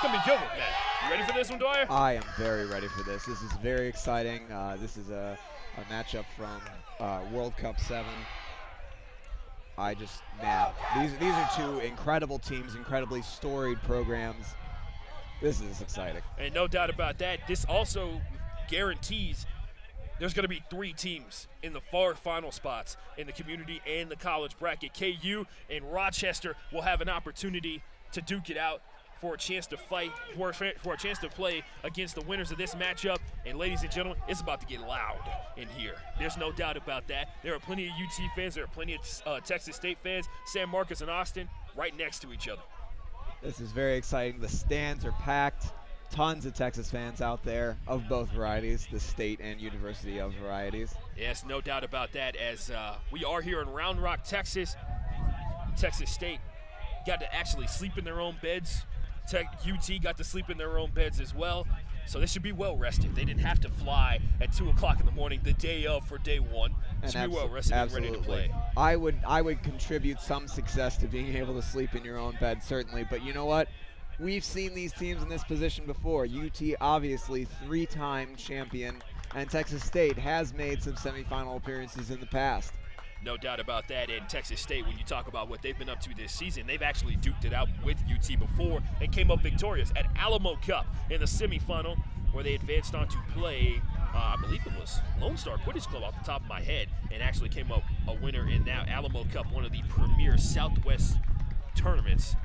going to be a good one, man. You ready for this one, Dwyer? I am very ready for this. This is very exciting. This is a matchup from World Cup 7. Man, these are two incredible teams, incredibly storied programs. This is exciting. And no doubt about that, this also guarantees there's going to be 3 teams in the far final spots in the community and the college bracket. KU and Rochester will have an opportunity to duke it out for a chance to fight, for a chance to play against the winners of this matchup. And ladies and gentlemen, it's about to get loud in here. There's no doubt about that. There are plenty of UT fans. There are plenty of Texas State fans. San Marcos and Austin right next to each other. This is very exciting. The stands are packed. Tons of Texas fans out there of both varieties, the state and university of varieties. Yes, no doubt about that, as we are here in Round Rock, Texas. Texas State got to actually sleep in their own beds. UT got to sleep in their own beds as well. So they should be well rested. They didn't have to fly at 2 o'clock in the morning the day of for day 1. They should be well rested and ready to play. I would contribute some success to being able to sleep in your own bed, certainly. But you know what? We've seen these teams in this position before. UT, obviously, 3-time champion, and Texas State has made some semifinal appearances in the past. No doubt about that. And Texas State, when you talk about what they've been up to this season, they've actually duked it out with UT before and came up victorious at Alamo Cup in the semifinal, where they advanced on to play, I believe it was Lone Star Quidditch Club off the top of my head, and actually came up a winner in that Alamo Cup, one of the premier Southwest tournaments,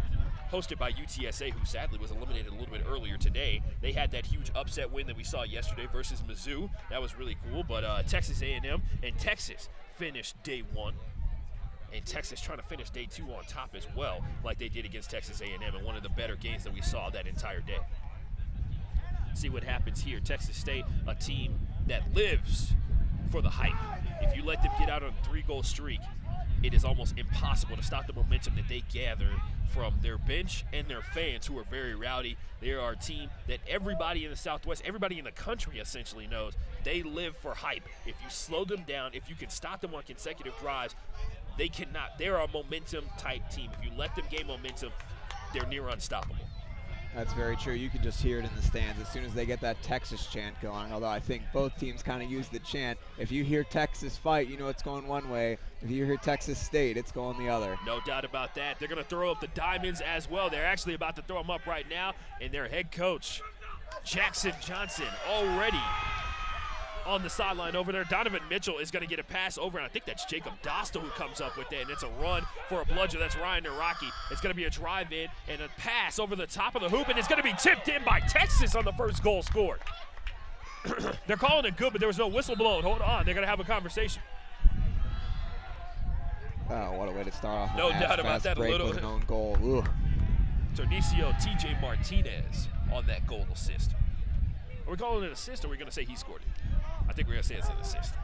hosted by UTSA, who sadly was eliminated a little bit earlier today. They had that huge upset win that we saw yesterday versus Mizzou. That was really cool, but Texas A&M and Texas finished day 1. And Texas trying to finish day 2 on top as well, like they did against Texas A&M, and one of the better games that we saw that entire day. See what happens here. Texas State, a team that lives for the hype. If you let them get out on a 3-goal streak, it is almost impossible to stop the momentum that they gather from their bench and their fans, who are very rowdy. They are a team that everybody in the Southwest, everybody in the country essentially knows, they live for hype. If you slow them down, if you can stop them on consecutive drives, they cannot. They're a momentum type team. If you let them gain momentum, they're near unstoppable. That's very true. You can just hear it in the stands as soon as they get that Texas chant going, although I think both teams kind of use the chant. If you hear Texas fight, you know it's going one way. If you hear Texas State, it's going the other. No doubt about that. They're going to throw up the diamonds as well. They're actually about to throw them up right now, and their head coach, Jackson Johnson, already on the sideline over there. Donovan Mitchell is going to get a pass over, and I think that's Jacob Dostal who comes up with it, and it's a run for a bludger. That's Ryan Naraki. It's going to be a drive in and a pass over the top of the hoop, and it's going to be tipped in by Texas on the first goal scored. They're calling it good, but there was no whistle blown. Hold on. They're going to have a conversation. Oh, what a way to start off. No doubt about that. A little with an own goal. Ugh. Tornicio T.J. Martinez on that goal assist. Are we calling it an assist, or are we going to say he scored it? I think we're going to say it's an assist.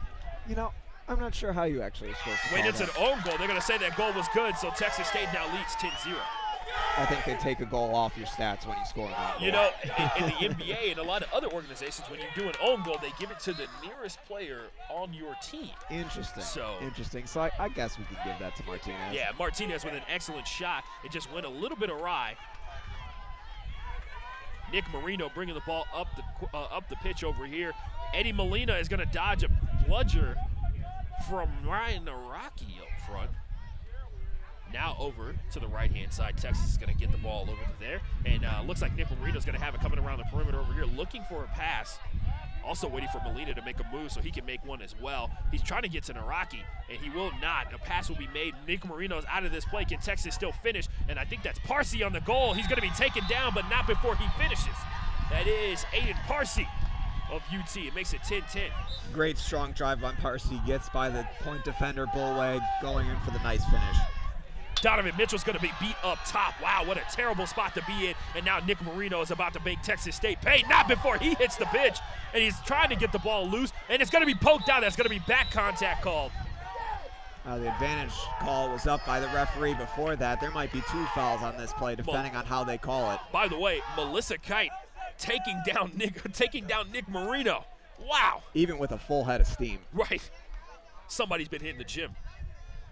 You know, I'm not sure how you actually are supposed to Wait, call it's that. an own goal. They're going to say that goal was good, so Texas State now leads 10-0. I think they take a goal off your stats when you score an own goal. You know, in the NBA and a lot of other organizations, when you do an own goal, they give it to the nearest player on your team. Interesting. Interesting. So I guess we could give that to Martinez. Yeah, Martinez with an excellent shot. It just went a little bit awry. Nick Marino bringing the ball up the pitch over here. Eddie Molina is going to dodge a bludger from Ryan Naraki up front. Now over to the right-hand side. Texas is going to get the ball over to there. And looks like Nick Marino is going to have it coming around the perimeter over here, looking for a pass. Also waiting for Molina to make a move so he can make one as well. He's trying to get to Naraki, and he will not. A pass will be made. Nick Marino's out of this play. Can Texas still finish? And I think that's Parsi on the goal. He's going to be taken down, but not before he finishes. That is Aiden Parsi of UT. It makes it 10-10. Great strong drive by Parsi. Gets by the point defender, Bullweg, going in for the nice finish. Donovan Mitchell's going to be beat up top. Wow, what a terrible spot to be in. And now Nick Marino is about to make Texas State pay. Not before he hits the pitch. And he's trying to get the ball loose. And it's going to be poked out. That's going to be back contact called. The advantage call was up by the referee before that. There might be 2 fouls on this play, depending on how they call it. By the way, Melissa Kite taking down Nick Marino. Wow. Even with a full head of steam. Right. Somebody's been hitting the gym.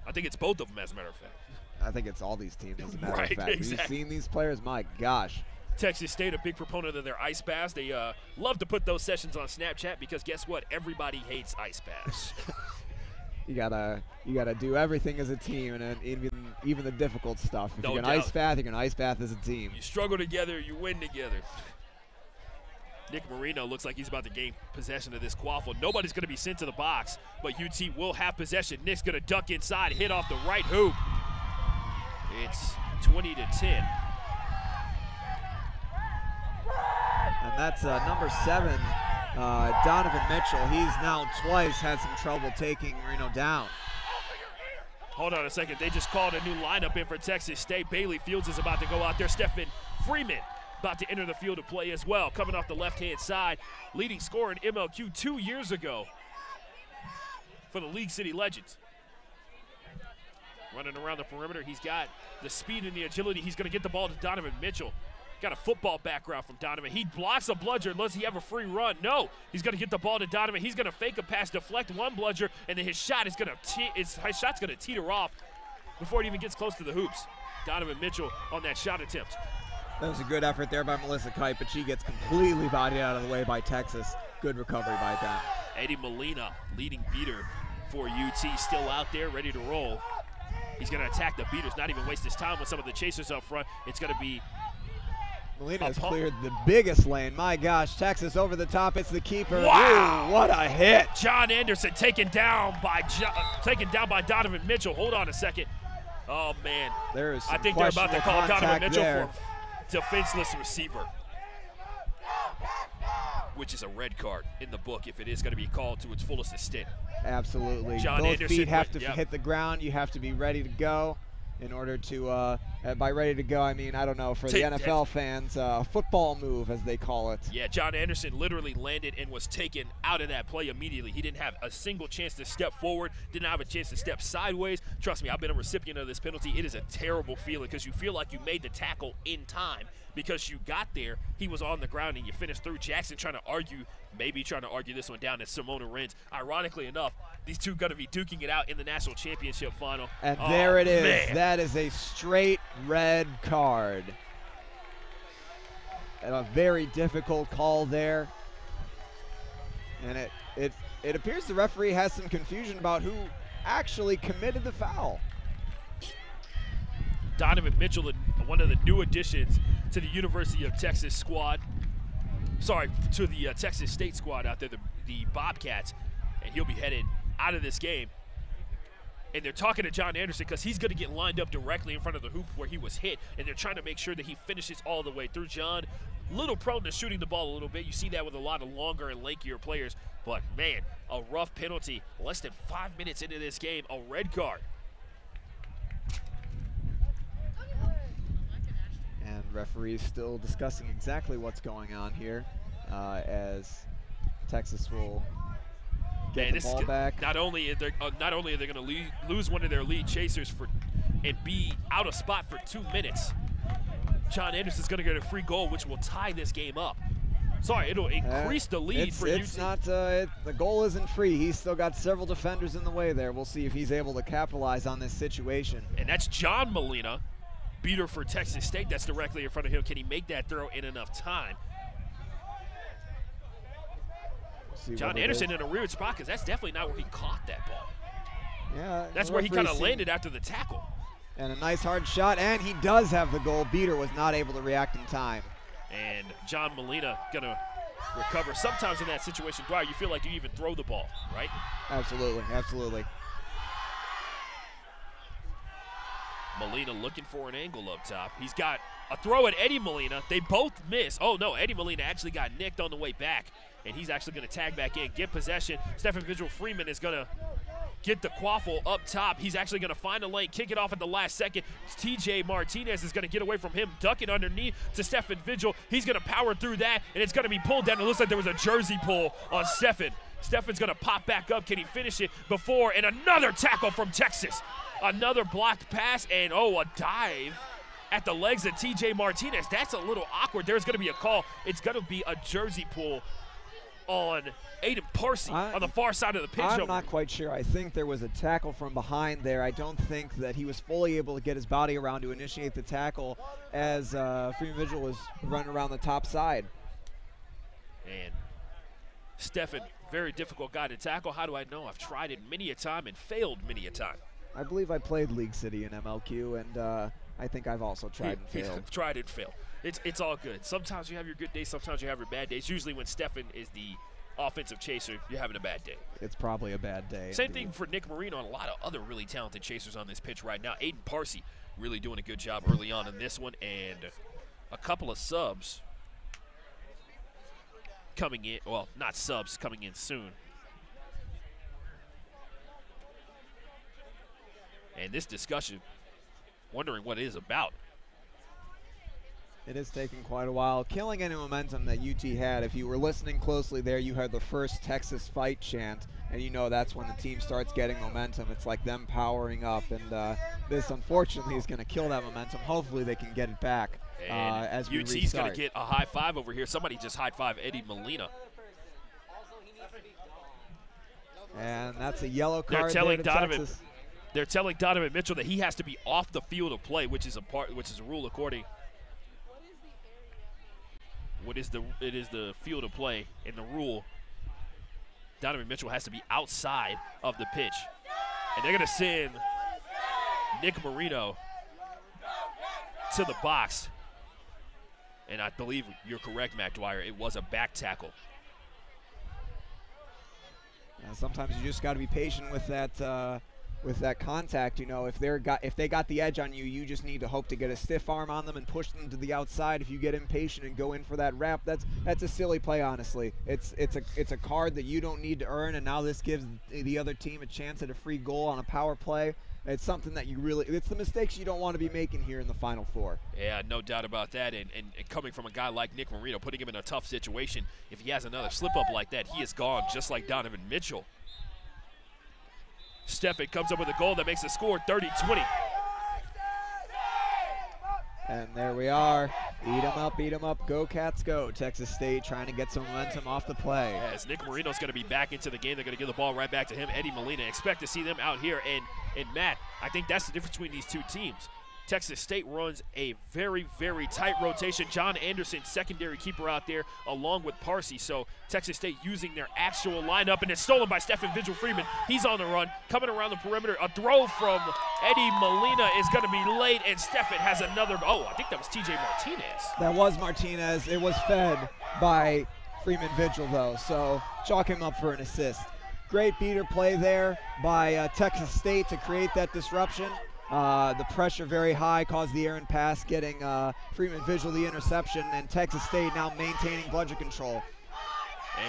I think it's both of them, as a matter of fact. I think it's all these teams, as a matter right, of fact. exactly. We've seen these players, my gosh. Texas State, a big proponent of their ice baths. They love to put those sessions on Snapchat because guess what? Everybody hates ice baths. You gotta do everything as a team, and even the difficult stuff. If you're gonna ice bath, you're gonna ice bath as a team. You struggle together, you win together. Nick Marino looks like he's about to gain possession of this quaffle. Nobody's going to be sent to the box, but UT will have possession. Nick's going to duck inside, hit off the right hoop. It's 20-10. And that's number 7, Donovan Mitchell. He's now twice had some trouble taking Marino down. Hold on a second. They just called a new lineup in for Texas State. Bailey Fields is about to go out there. Stephen Freeman about to enter the field to play as well. Coming off the left-hand side, leading scorer in MLQ 2 years ago for the League City Legends. Running around the perimeter, he's got the speed and the agility. He's going to get the ball to Donovan Mitchell. Got a football background from Donovan. He blocks a bludger unless he have a free run. No, he's going to get the ball to Donovan. He's going to fake a pass, deflect one bludger, and then his shot's going to teeter off before it even gets close to the hoops. Donovan Mitchell on that shot attempt. That was a good effort there by Melissa Kite, but she gets completely bodied out of the way by Texas. Good recovery by them. Eddie Molina, leading beater for UT, still out there, ready to roll. He's going to attack the beaters, not even waste his time with some of the chasers up front. It's going to be Molina has cleared the biggest lane. My gosh, Texas over the top. It's the keeper. Wow! Ooh, what a hit! John Anderson taken down by Donovan Mitchell. Hold on a second. Oh man, I think they're about to call Donovan Mitchell for defenseless receiver, which is a red card in the book if it is going to be called to its fullest extent. Absolutely. Those feet have to hit the ground. You have to be ready to go in order to, by ready to go, I mean, I don't know, for the NFL fans, football move, as they call it. Yeah, John Anderson literally landed and was taken out of that play immediately. He didn't have a single chance to step forward, didn't have a chance to step sideways. Trust me, I've been a recipient of this penalty. It is a terrible feeling because you feel like you made the tackle in time because you got there, he was on the ground, and you finished through. Jackson trying to argue this one down at Simona Renz. Ironically enough, these two going to be duking it out in the national championship final. And there it is. Man. That is a straight red card. And a very difficult call there. And it appears the referee has some confusion about who actually committed the foul. Donovan Mitchell, one of the new additions to the University of Texas squad. Sorry, to the Texas State squad out there, the Bobcats. And he'll be headed out of this game. And they're talking to John Anderson because he's going to get lined up directly in front of the hoop where he was hit. And they're trying to make sure that he finishes all the way through. John, little prone to shooting the ball a little bit. You see that with a lot of longer and lankier players. But, man, a rough penalty. Less than 5 minutes into this game, a red card. And referees still discussing exactly what's going on here as Texas will get the ball back. Not only are they going to lose one of their lead chasers and be out of spot for 2 minutes, John Anderson's going to get a free goal, which will tie this game up. Sorry, it'll increase the lead for UT. It's not, the goal isn't free. He's still got several defenders in the way there. We'll see if he's able to capitalize on this situation. And that's John Molina, beater for Texas State. That's directly in front of him. Can he make that throw in enough time? John Anderson in a weird spot because that's definitely not where he caught that ball. Yeah, that's where he kind of landed after the tackle. And a nice hard shot, and he does have the goal. Beater was not able to react in time. And John Molina gonna recover. Sometimes in that situation, Dwyer, you feel like you even throw the ball, right? Absolutely, absolutely. Molina looking for an angle up top. He's got a throw at Eddie Molina. They both miss. Oh, no, Eddie Molina actually got nicked on the way back, and he's actually going to tag back in, get possession. Stephen Vigil Freeman is going to get the quaffle up top. He's actually going to find a lane, kick it off at the last second. TJ Martinez is going to get away from him, duck it underneath to Stephen Vigil. He's going to power through that, and it's going to be pulled down. It looks like there was a jersey pull on Stephen. Stephen's going to pop back up. Can he finish it before? And another tackle from Texas. Another blocked pass, and a dive at the legs of TJ Martinez. That's a little awkward. There's going to be a call. It's going to be a jersey pull on Aiden Parsi on the far side of the pitch. I'm not quite sure. I think there was a tackle from behind there. I don't think that he was fully able to get his body around to initiate the tackle as Freeman Vigil was running around the top side. And Stefan, very difficult guy to tackle. How do I know? I've tried it many a time and failed many a time. I believe I played League City in MLQ, and I think I've also tried and failed. Tried and failed. It's all good. Sometimes you have your good days, sometimes you have your bad days. Usually when Stefan is the offensive chaser, you're having a bad day. It's probably a bad day. Same thing for Nick Marino and a lot of other really talented chasers on this pitch right now. Aiden Parsi really doing a good job early on in this one, and a couple of subs coming in. Well, not subs, coming in soon. And this discussion, wondering what it is about. It is taking quite a while. Killing any momentum that UT had. If you were listening closely there, you heard the first Texas fight chant, and you know that's when the team starts getting momentum. It's like them powering up, and this unfortunately is going to kill that momentum. Hopefully they can get it back as we restart. UT's going to get a high five over here. Somebody just high five Eddie Molina. And that's a yellow card. They're telling Donovan Mitchell that he has to be off the field of play, which is a rule according. It is the field of play in the rule. Donovan Mitchell has to be outside of the pitch. And they're going to send Nick Marino to the box. And I believe you're correct, Matt Dwyer. It was a back tackle. Sometimes you just got to be patient with that contact. You know, if they got the edge on you, you just need to hope to get a stiff arm on them and push them to the outside. If you get impatient and go in for that wrap, that's a silly play, honestly. It's a card that you don't need to earn, and now this gives the other team a chance at a free goal on a power play. It's something that it's the mistakes you don't want to be making here in the Final Four. Yeah, no doubt about that. And coming from a guy like Nick Marino, putting him in a tough situation, if he has another slip-up like that, he is gone, just like Donovan Mitchell. Stefan comes up with a goal that makes the score 30-20. And there we are. Beat 'em up, go Cats go. Texas State trying to get some momentum off the play. As Nick Marino's going to be back into the game, they're going to give the ball right back to him. Eddie Molina, expect to see them out here. And Matt, I think that's the difference between these two teams. Texas State runs a very, very tight rotation. John Anderson, secondary keeper out there, along with Parsi. So Texas State using their actual lineup, and it's stolen by Stefan Vigil Freeman. He's on the run, coming around the perimeter. A throw from Eddie Molina is going to be late, and Stefan has another. Oh, I think that was TJ Martinez. That was Martinez. It was fed by Freeman Vigil, though, so chalk him up for an assist. Great beater play there by Texas State to create that disruption. The pressure very high caused the errant pass, getting Freeman Vigil the interception, and Texas State now maintaining bludgeon control.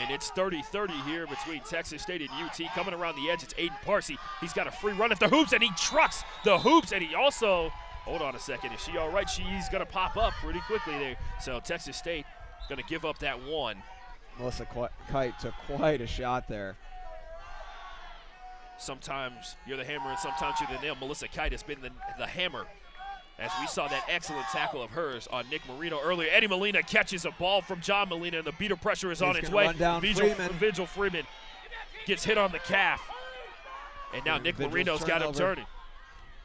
And it's 30-30 here between Texas State and UT. Coming around the edge, it's Aiden Parsi. He's got a free run at the hoops, and he trucks the hoops, and he also, hold on a second, is she all right? She's going to pop up pretty quickly there. So Texas State going to give up that one. Melissa Kite took quite a shot there. Sometimes you're the hammer and sometimes you're the nail. Melissa Kite has been the hammer, as we saw that excellent tackle of hers on Nick Marino earlier. Eddie Molina catches a ball from John Molina, and the beater pressure is on its way. Vigil Freeman gets hit on the calf. And now Nick Marino's got him turning.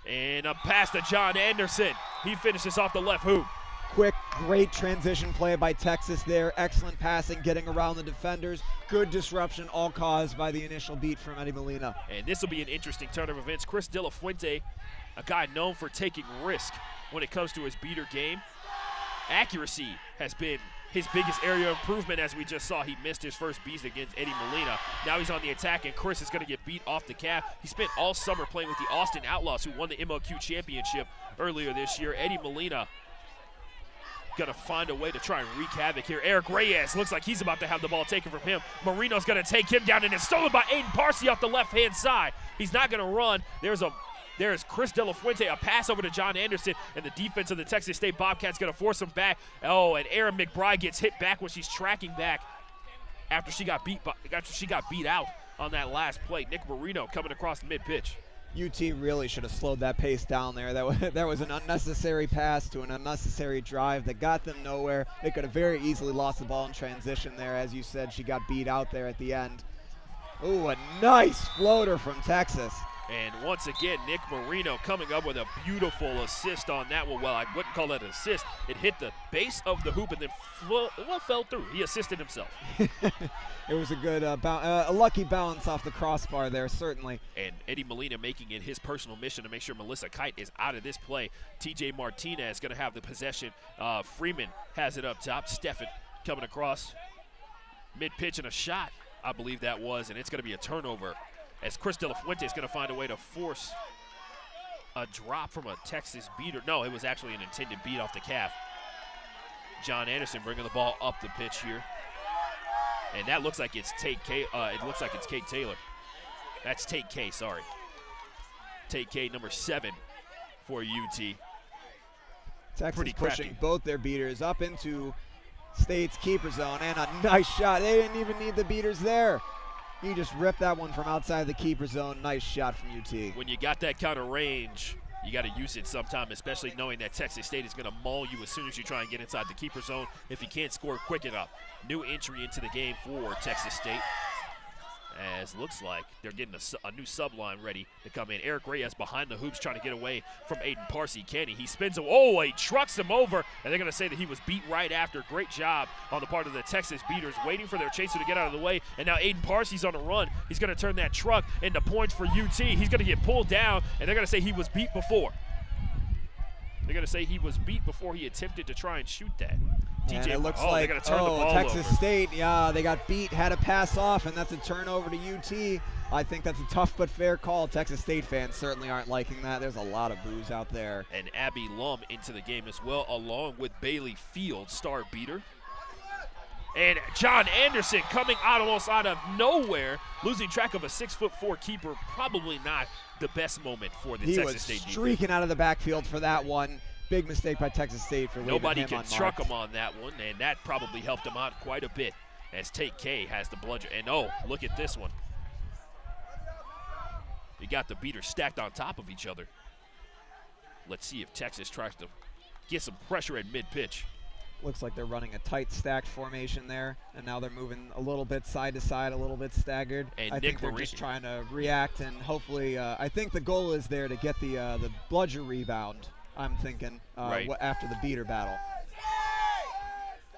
And a pass to John Anderson. He finishes off the left hoop. Quick, great transition play by Texas there. Excellent passing, getting around the defenders. Good disruption, all caused by the initial beat from Eddie Molina. And this will be an interesting turn of events. Chris De La Fuente, a guy known for taking risk when it comes to his beater game. Accuracy has been his biggest area of improvement, as we just saw. He missed his first beat against Eddie Molina. Now he's on the attack, and Chris is going to get beat off the calf. He spent all summer playing with the Austin Outlaws, who won the MLQ championship earlier this year. Eddie Molina gonna find a way to try and wreak havoc here. Eric Reyes looks like he's about to have the ball taken from him. Marino's gonna take him down, and it's stolen by Aiden Parsi off the left-hand side. He's not gonna run. There's Chris De La Fuente, a pass over to John Anderson, and the defense of the Texas State Bobcats gonna force him back. Oh, and Erin McBride gets hit back when she's tracking back after she got beat out on that last play. Nick Marino coming across the mid-pitch. UT really should have slowed that pace down there. That was an unnecessary pass to an unnecessary drive that got them nowhere. They could have very easily lost the ball in transition there. As you said, she got beat out there at the end. Ooh, a nice floater from Texas. And once again, Nick Marino coming up with a beautiful assist on that one. Well, I wouldn't call that an assist. It hit the base of the hoop and then fell through. He assisted himself. It was a good, a lucky bounce off the crossbar there, certainly. And Eddie Molina making it his personal mission to make sure Melissa Kite is out of this play. TJ Martinez going to have the possession. Freeman has it up top. Steffen coming across. Mid-pitch and a shot, I believe that was, and it's going to be a turnover, as Chris De La Fuente is going to find a way to force a drop from a Texas beater. No, it was actually an intended beat off the calf. John Anderson bringing the ball up the pitch here. And that looks like it's Tate K. It looks like it's Kate Taylor. That's Tate K, sorry. Tate K, number 7 for UT. Texas Pretty pushing crafty. both their beaters up into State's keeper zone, and a nice shot. They didn't even need the beaters there. He just ripped that one from outside the keeper zone. Nice shot from UT. When you got that kind of range, you got to use it sometime, especially knowing that Texas State is going to maul you as soon as you try and get inside the keeper zone if you can't score quick enough. New entry into the game for Texas State, as looks like they're getting a new sub line ready to come in. Eric Reyes behind the hoops trying to get away from Aiden Parsi. Kenny, he spins him. Oh, he trucks him over, and they're going to say that he was beat right after. Great job on the part of the Texas beaters, waiting for their chaser to get out of the way, and now Aiden Parsi's on a run. He's going to turn that truck into points for UT. He's going to get pulled down, and they're going to say he was beat before. They're going to say he was beat before he attempted to try and shoot that. And it looks like, they're gonna turn the ball Texas over. State, yeah, they got beat, had a pass off, and that's a turnover to UT. I think that's a tough but fair call. Texas State fans certainly aren't liking that. There's a lot of boos out there. And Abby Lum into the game as well, along with Bailey Field, star beater. And John Anderson coming almost out of nowhere, losing track of a 6'4" keeper. Probably not the best moment for the Texas State defense. He was streaking out of the backfield for that one. Big mistake by Texas State for leaving Nobody him can unmarked. truck him on that one, and that probably helped him out quite a bit, as Tate K has the bludger. And oh, look at this one. You got the beaters stacked on top of each other. Let's see if Texas tries to get some pressure at mid-pitch. Looks like they're running a tight stacked formation there, and now they're moving a little bit side to side, a little bit staggered. And I think they're just trying to react, and hopefully, I think the goal is there to get the bludger rebound, I'm thinking, right after the beater battle.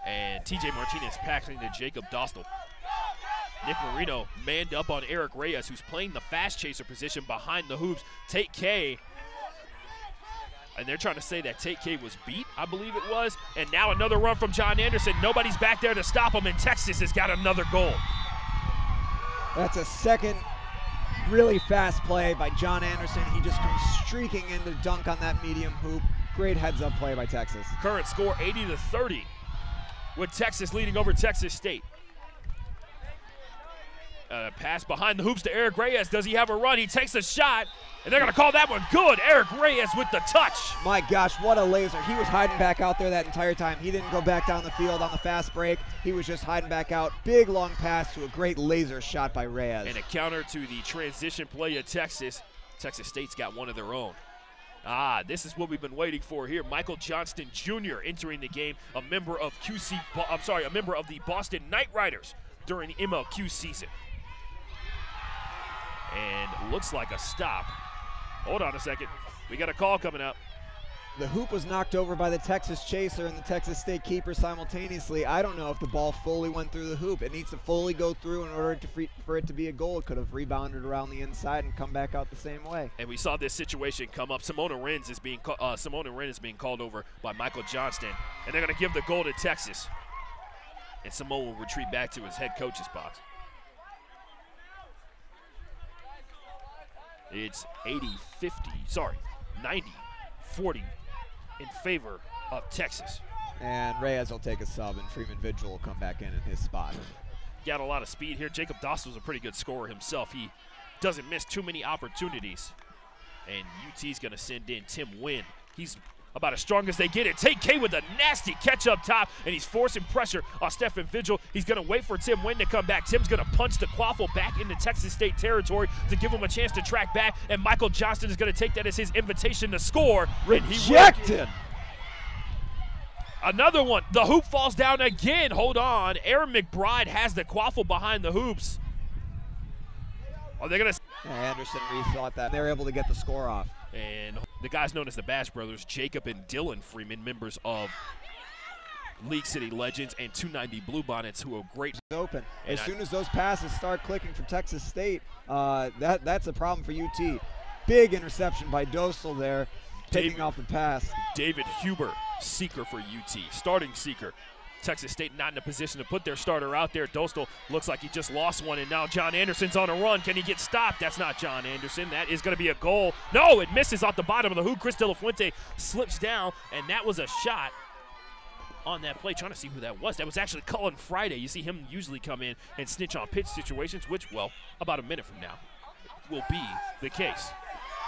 And TJ Martinez passing to Jacob Dostal. Nick Marino manned up on Eric Reyes, who's playing the fast chaser position behind the hoops. Tate K. And they're trying to say that Tate K was beat, I believe it was. And now another run from John Anderson. Nobody's back there to stop him, and Texas has got another goal. That's a second really fast play by John Anderson. He just comes streaking in to dunk on that medium hoop. Great heads-up play by Texas. Current score 80-30, with Texas leading over Texas State. Pass behind the hoops to Eric Reyes. Does he have a run? He takes a shot, and they're going to call that one good. Eric Reyes with the touch. My gosh, what a laser. He was hiding back out there that entire time. He didn't go back down the field on the fast break. He was just hiding back out. Big, long pass to a great laser shot by Reyes. And a counter to the transition play of Texas. Texas State's got one of their own. This is what we've been waiting for here. Michael Johnston Jr. entering the game, a member of a member of the Boston Knight Riders during the MLQ season. And looks like a stop. Hold on a second. We got a call coming up. The hoop was knocked over by the Texas chaser and the Texas State keeper simultaneously. I don't know if the ball fully went through the hoop. It needs to fully go through in order for it to be a goal. It could have rebounded around the inside and come back out the same way. And we saw this situation come up. Simona Wren is being called over by Michael Johnston, and they're going to give the goal to Texas. And Samoa will retreat back to his head coach's box. It's 90-40 in favor of Texas. And Reyes will take a sub, and Freeman Vigil will come back in his spot. Got a lot of speed here. Jacob Dostal's a pretty good scorer himself. He doesn't miss too many opportunities. And UT's going to send in Tim Wynn. He's about as strong as they get. And TK with a nasty catch up top, and he's forcing pressure on Stephen Vigil. He's going to wait for Tim Wynn to come back. Tim's going to punch the Quaffle back into Texas State territory to give him a chance to track back, and Michael Johnston is going to take that as his invitation to score. Rejected. Another one. The hoop falls down again. Hold on. Aaron McBride has the Quaffle behind the hoops. Are they going to... Anderson rethought that. They're able to get the score off. And the guys known as the Bash Brothers, Jacob and Dylan Freeman, members of League City Legends and 290 Bluebonnets, who are great. Open. As soon as those passes start clicking for Texas State, that's a problem for UT. Big interception by Dostal there, taking off the pass. David Huber, seeker for UT, starting seeker. Texas State not in a position to put their starter out there. Dostal looks like he just lost one, and now John Anderson's on a run. Can he get stopped? That's not John Anderson. That is going to be a goal. No, it misses off the bottom of the hoop. Chris De La Fuente slips down, and that was a shot on that play. Trying to see who that was. That was actually Cullen Friday. You see him usually come in and snitch on pitch situations, which, well, about a minute from now will be the case.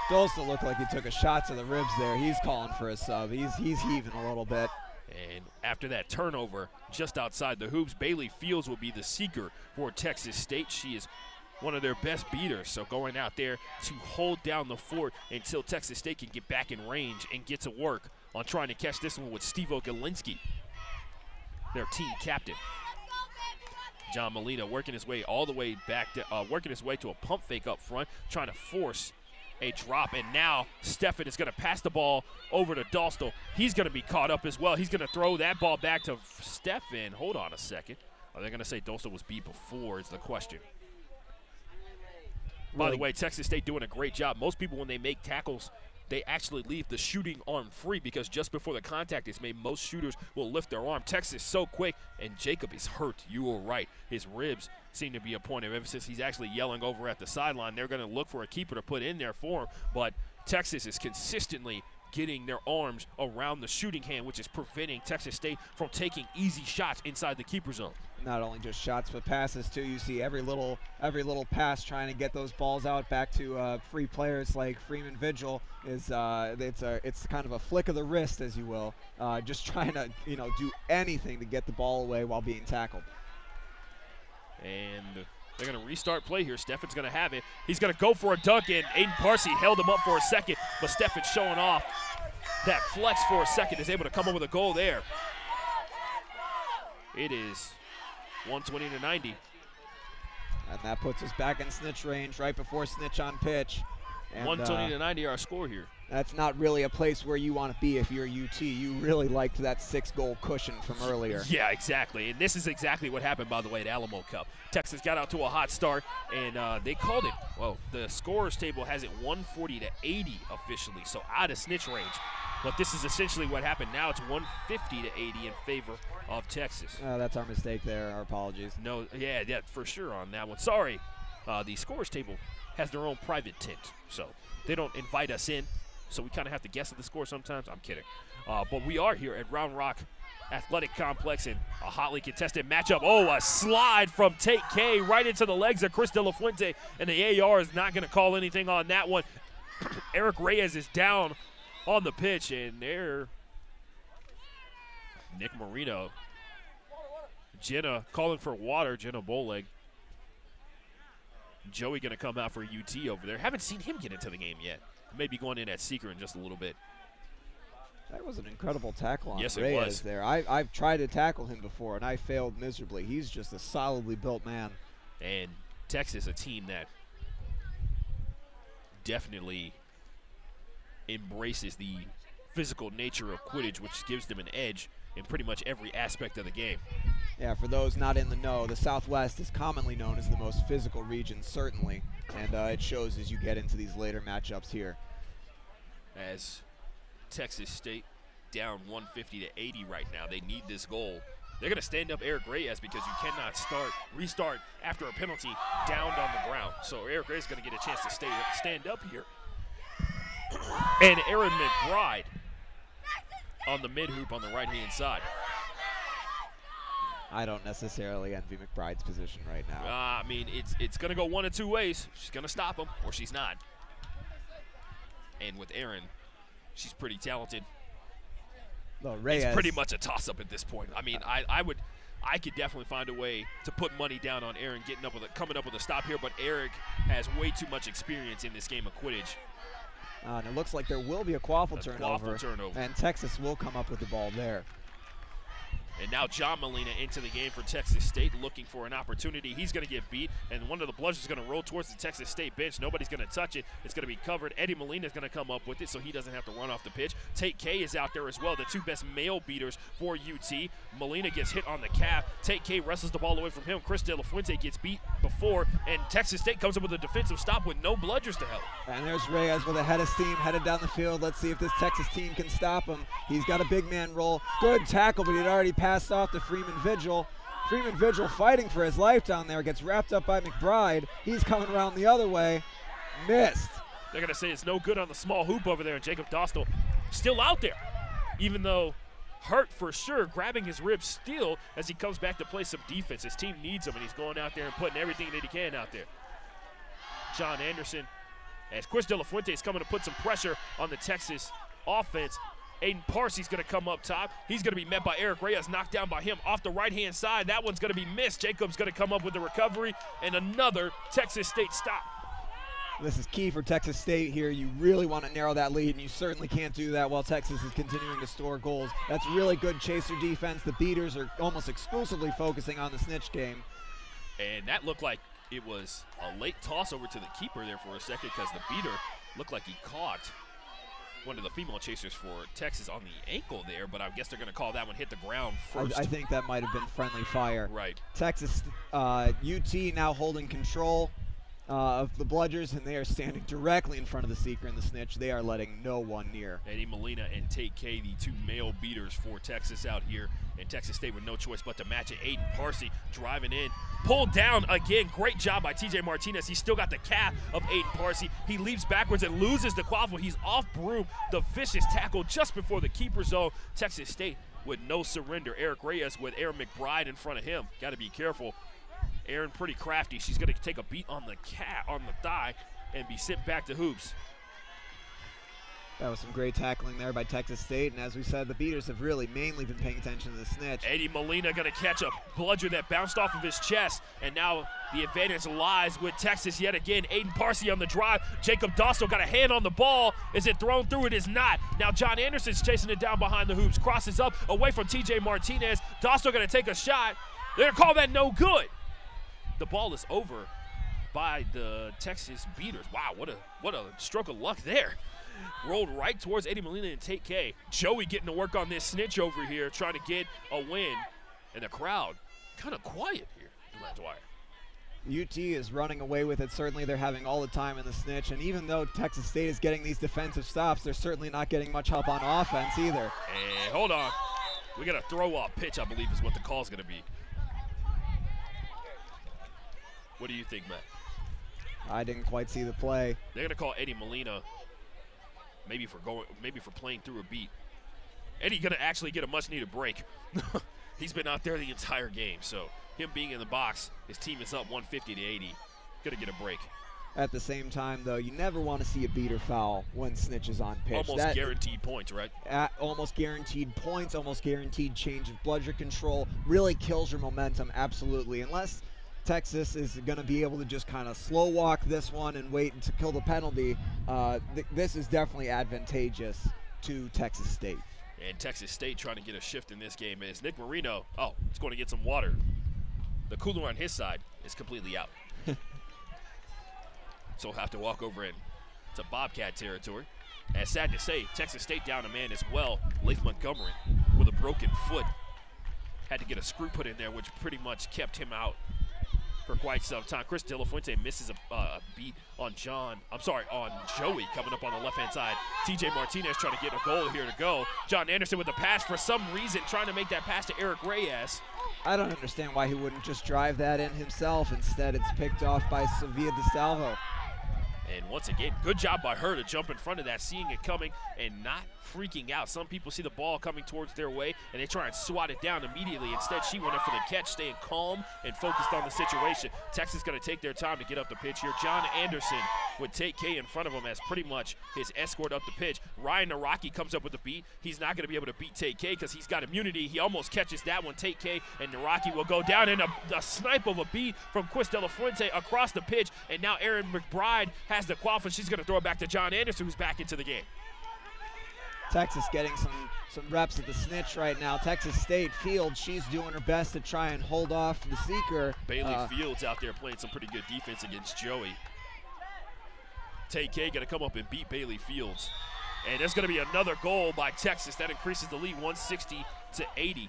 Dostal looked like he took a shot to the ribs there. He's calling for a sub. He's heaving a little bit. And after that turnover just outside the hoops, Bailey Fields will be the seeker for Texas State. She is one of their best beaters, so going out there to hold down the fort until Texas State can get back in range and get to work on trying to catch this one with Steve Ogolinski, their team captain. John Molina working his way all the way back, working his way to a pump fake up front, trying to force a drop, and now Stephen is going to pass the ball over to Dostal. He's going to be caught up as well. He's going to throw that ball back to Stephen. Hold on a second. Are they going to say Dostal was beat before is the question. By the way, Texas State doing a great job. Most people, when they make tackles, they actually leave the shooting arm free, because just before the contact is made, most shooters will lift their arm. Texas so quick, and Jacob is hurt. You were right. His ribs seem to be a point of emphasis. He's actually yelling over at the sideline. They're going to look for a keeper to put in there for him, but Texas is consistently getting their arms around the shooting hand, which is preventing Texas State from taking easy shots inside the keeper zone. Not only just shots, but passes too. You see every little pass trying to get those balls out back to free players like Freeman Vigil. It's kind of a flick of the wrist, as you will, just trying to do anything to get the ball away while being tackled. And they're going to restart play here. Stephen's going to have it. He's going to go for a dunk, and Aiden Parsi held him up for a second, but Stephen's showing off that flex for a second, is able to come up with a goal there. It is 120-90. And that puts us back in Snitch range right before Snitch on pitch. 120-90 our score here. That's not really a place where you want to be if you're UT. You really liked that 6-goal cushion from earlier. Yeah, exactly. And this is exactly what happened, by the way, at Alamo Cup. Texas got out to a hot start, and they called it. Well, the scorers table has it 140-80 officially, so out of Snitch range. But this is essentially what happened. Now it's 150-80 in favor of Texas. That's our mistake there. Our apologies. No, yeah, for sure on that one. Sorry. The scorers table has their own private tint, so they don't invite us in. So we kind of have to guess at the score sometimes. I'm kidding. But we are here at Round Rock Athletic Complex in a hotly contested matchup. Oh, a slide from Tate K right into the legs of Chris De La Fuente, and the AR is not going to call anything on that one. Eric Reyes is down on the pitch, and there, Nick Marino. Jenna calling for water, Jenna Bowleg. Joey going to come out for UT over there. Haven't seen him get into the game yet. Maybe going in at seeker in just a little bit. That was an incredible tackle on Yes, Reyes it was. there. I've tried to tackle him before, and I failed miserably. He's just a solidly built man. And Texas, a team that definitely embraces the physical nature of Quidditch, which gives them an edge in pretty much every aspect of the game. Yeah, for those not in the know, the Southwest is commonly known as the most physical region, certainly, and it shows as you get into these later matchups here. As Texas State down 150-80 right now, they need this goal. They're going to stand up Eric Reyes because you cannot restart after a penalty downed on the ground. So Eric Reyes is going to get a chance to stand up here. And Aaron McBride on the mid-hoop on the right-hand side. I don't necessarily envy McBride's position right now. I mean, it's going to go one of two ways. She's going to stop him, or she's not. And with Aaron, she's pretty talented. Well, Reyes. It's pretty much a toss-up at this point. I mean, I could definitely find a way to put money down on Aaron coming up with a stop here, but Eric has way too much experience in this game of Quidditch. And it looks like there will be a quaffle turnover, and Texas will come up with the ball there. And now John Molina into the game for Texas State, looking for an opportunity. He's going to get beat, and one of the Bludgers is going to roll towards the Texas State bench. Nobody's going to touch it. It's going to be covered. Eddie Molina is going to come up with it, so he doesn't have to run off the pitch. Tate K is out there as well, the two best male beaters for UT. Molina gets hit on the calf. Tate K wrestles the ball away from him. Chris De La Fuente gets beat before, and Texas State comes up with a defensive stop with no Bludgers to help. And there's Reyes with a head of steam headed down the field. Let's see if this Texas team can stop him. He's got a big man roll. Good tackle, but he'd already passed off to Freeman Vigil. Freeman Vigil fighting for his life down there, gets wrapped up by McBride. He's coming around the other way. Missed. They're going to say it's no good on the small hoop over there, and Jacob Dostal still out there, even though hurt for sure, grabbing his ribs still as he comes back to play some defense. His team needs him, and he's going out there and putting everything that he can out there. John Anderson, as Chris De La Fuente is coming to put some pressure on the Texas offense. Aiden Parsley's going to come up top. He's going to be met by Eric Reyes, knocked down by him off the right-hand side. That one's going to be missed. Jacob's going to come up with the recovery, and another Texas State stop. This is key for Texas State here. You really want to narrow that lead, and you certainly can't do that while Texas is continuing to score goals. That's really good chaser defense. The beaters are almost exclusively focusing on the snitch game. And that looked like it was a late toss over to the keeper there for a second, because the beater looked like he caught one of the female chasers for Texas on the ankle there, but I guess they're going to call that one hit the ground first. I think that might have been friendly fire. Right. Texas, UT now holding control of the Bludgers, and they are standing directly in front of the seeker and the snitch. They are letting no one near. Eddie Molina and Tate K, the two male beaters for Texas out here, and Texas State with no choice but to match it. Aiden Parsley driving in, pulled down again. Great job by TJ Martinez. He's still got the calf of Aiden Parsley. He leaps backwards and loses the quaffle. He's off broom. The vicious tackle just before the keeper zone. Texas State with no surrender. Eric Reyes with Aaron McBride in front of him. Got to be careful. Aaron pretty crafty. She's going to take a beat on the thigh and be sent back to hoops. That was some great tackling there by Texas State, and as we said, the beaters have really mainly been paying attention to the snitch. Eddie Molina going to catch a bludger that bounced off of his chest, and now the advantage lies with Texas yet again. Aiden Parsley on the drive. Jacob Dostal got a hand on the ball. Is it thrown through? It is not. Now John Anderson's chasing it down behind the hoops, crosses up away from TJ Martinez. Dostal going to take a shot. They're going to call that no good. The ball is over by the Texas beaters. Wow, what a stroke of luck there. Rolled right towards Eddie Molina and Tate K. Joey getting to work on this snitch over here, trying to get a win. And the crowd kind of quiet here in Matt Dwyer. UT is running away with it. Certainly they're having all the time in the snitch. And even though Texas State is getting these defensive stops, they're certainly not getting much help on offense either. Hey, hold on. We got a throw-off pitch, I believe, is what the call is going to be. What do you think, Matt? I didn't quite see the play. They're going to call Eddie Molina maybe for playing through a beat. Eddie going to actually get a much-needed break. He's been out there the entire game, so him being in the box, his team is up 150 to 80. Going to get a break. At the same time, though, you never want to see a beater foul when snitch is on pitch. Almost guaranteed points, right? Almost guaranteed points, almost guaranteed change of bludger control. Really kills your momentum, absolutely. Unless Texas is going to be able to just kind of slow walk this one and wait to kill the penalty. This is definitely advantageous to Texas State. And Texas State trying to get a shift in this game is Nick Marino. Oh, he's going to get some water. The cooler on his side is completely out. So he'll have to walk over into Bobcat territory. And sad to say, Texas State down a man as well. Leif Montgomery with a broken foot. Had to get a screw put in there, which pretty much kept him out for quite some time. Chris De La Fuente misses a beat on Joey coming up on the left-hand side. TJ Martinez trying to get a goal here to go. John Anderson with the pass for some reason, trying to make that pass to Eric Reyes. I don't understand why he wouldn't just drive that in himself. Instead, it's picked off by Sevilla DeSalvo. And once again, good job by her to jump in front of that, seeing it coming and not freaking out. Some people see the ball coming towards their way and they try and swat it down immediately. Instead, she went in for the catch, staying calm and focused on the situation. Texas going to take their time to get up the pitch here. John Anderson would take K in front of him as pretty much his escort up the pitch. Ryan Naraki comes up with the beat. He's not going to be able to beat Take K because he's got immunity. He almost catches that one. Take K and Naraki will go down, and a snipe of a beat from Quist De La Fuente across the pitch. And now Erin McBride has the quaff, and she's going to throw it back to John Anderson, who's back into the game. Texas getting some reps at the snitch right now. Texas State Fields, she's doing her best to try and hold off the seeker. Bailey Fields out there playing some pretty good defense against Joey. Take K going to come up and beat Bailey Fields. And there's going to be another goal by Texas. That increases the lead 160-80.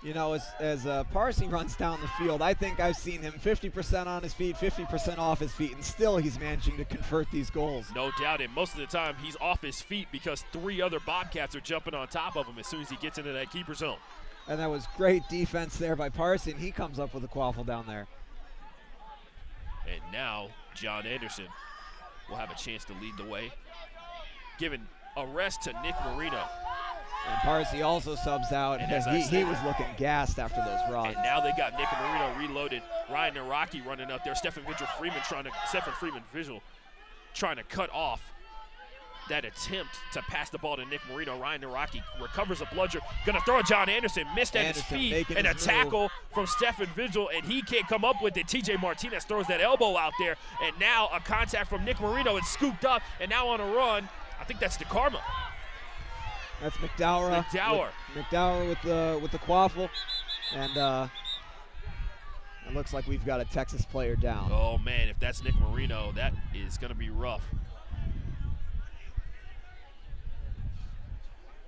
You know, as Parsi runs down the field, I think I've seen him 50% on his feet, 50% off his feet, and still he's managing to convert these goals. No doubt, and most of the time he's off his feet because 3 other Bobcats are jumping on top of him as soon as he gets into that keeper zone. And that was great defense there by Parsi, and he comes up with a quaffle down there. And now John Anderson will have a chance to lead the way, giving a rest to Nick Marino. And Parsi also subs out, and he was looking gassed after those runs. And now they got Nick Marino reloaded. Ryan Naraki running up there. Stephen Vigil-Freeman trying to cut off that attempt to pass the ball to Nick Marino. Ryan Naraki recovers a bludger. Gonna throw it John Anderson. Missed at his feet. And a tackle from Stephen Vigil, and he can't come up with it. TJ Martinez throws that elbow out there. And now a contact from Nick Marino. It's scooped up, and now on a run. I think that's DeKarma. That's McDowell. McDowell with the quaffle, and it looks like we've got a Texas player down. Oh man, if that's Nick Marino, that is going to be rough.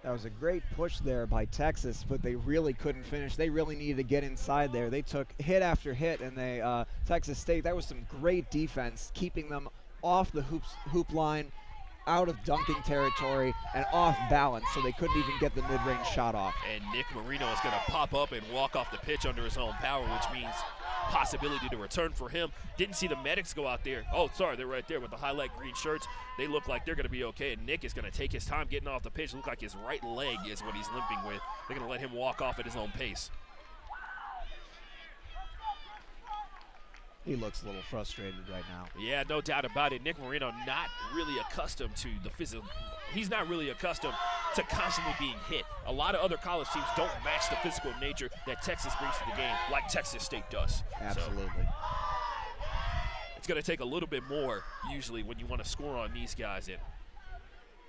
That was a great push there by Texas, but they really couldn't finish. They really needed to get inside there. They took hit after hit, and Texas State, that was some great defense, keeping them off the hoop line, out of dunking territory, and off balance, so they couldn't even get the mid-range shot off. And Nick Marino is going to pop up and walk off the pitch under his own power, which means possibility to return for him. Didn't see the medics go out there. Oh, sorry, they're right there with the highlight green shirts. They look like they're going to be okay, and Nick is going to take his time getting off the pitch. Look like his right leg is what he's limping with. They're going to let him walk off at his own pace. He looks a little frustrated right now. Yeah, no doubt about it. Nick Marino not really accustomed to the physical. He's not really accustomed to constantly being hit. A lot of other college teams don't match the physical nature that Texas brings to the game like Texas State does. Absolutely. So, it's going to take a little bit more usually when you want to score on these guys. And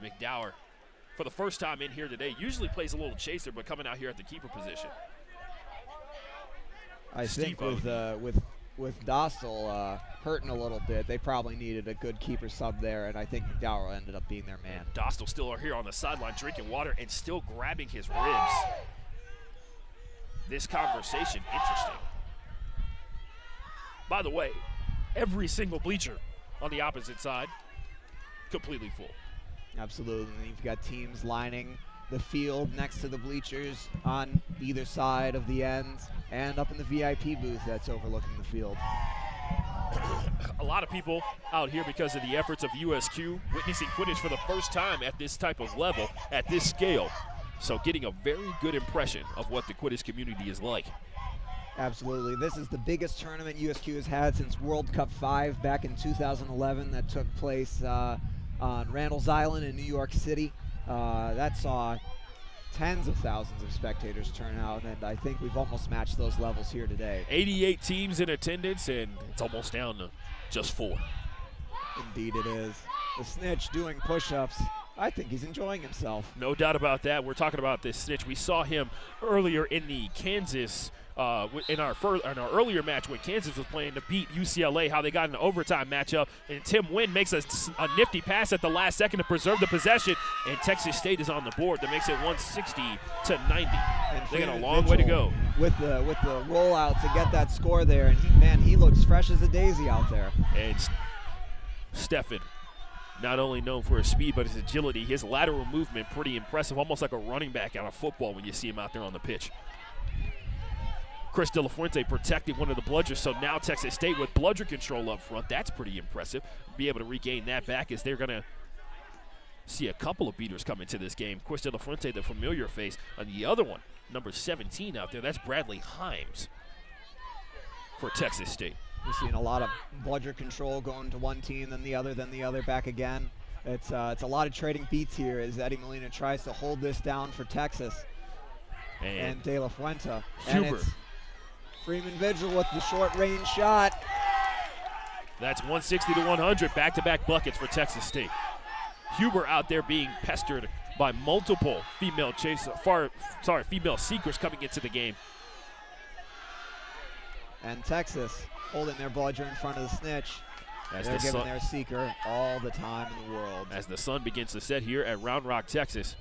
McDowell, for the first time in here today, usually plays a little chaser, but coming out here at the keeper position. I think with Dostal hurting a little bit, they probably needed a good keeper sub there, and I think McDowell ended up being their man. Dostal still here on the sideline drinking water and still grabbing his ribs. This conversation, interesting. By the way, every single bleacher on the opposite side, completely full. Absolutely, and you've got teams lining the field next to the bleachers on either side of the ends and up in the VIP booth that's overlooking the field. A lot of people out here because of the efforts of USQ witnessing Quidditch for the first time at this type of level, at this scale. So getting a very good impression of what the Quidditch community is like. Absolutely. This is the biggest tournament USQ has had since World Cup 5 back in 2011 that took place on Randall's Island in New York City. That saw tens of thousands of spectators turn out, and I think we've almost matched those levels here today. 88 teams in attendance, and it's almost down to just 4. Indeed it is. The Snitch doing push-ups. I think he's enjoying himself. No doubt about that. We're talking about this Snitch. We saw him earlier in the Kansas in our earlier match when Kansas was playing to beat UCLA, how they got an overtime matchup, and Tim Wynn makes a nifty pass at the last second to preserve the possession, and Texas State is on the board. That makes it 160-90. They got a long way to go. With the rollout to get that score there, and he looks fresh as a daisy out there. And Stephen, not only known for his speed, but his agility, his lateral movement, pretty impressive, almost like a running back out of football when you see him out there on the pitch. Chris De La Fuente protected one of the bludgers, so now Texas State with bludger control up front. That's pretty impressive. Be able to regain that back as they're going to see a couple of beaters come into this game. Chris De La Fuente, the familiar face, and the other one, number 17 out there, that's Bradley Himes for Texas State. We're seeing a lot of bludger control going to one team, then the other, back again. It's a lot of trading beats here as Eddie Molina tries to hold this down for Texas. And De La Fuente. Huber. And it's Freeman Vigil with the short-range shot. That's 160 to 100, back-to-back buckets for Texas State. Huber out there being pestered by multiple female female seekers coming into the game. And Texas holding their bludger in front of the Snitch. As they're giving their seeker all the time in the world. As the sun begins to set here at Round Rock, Texas.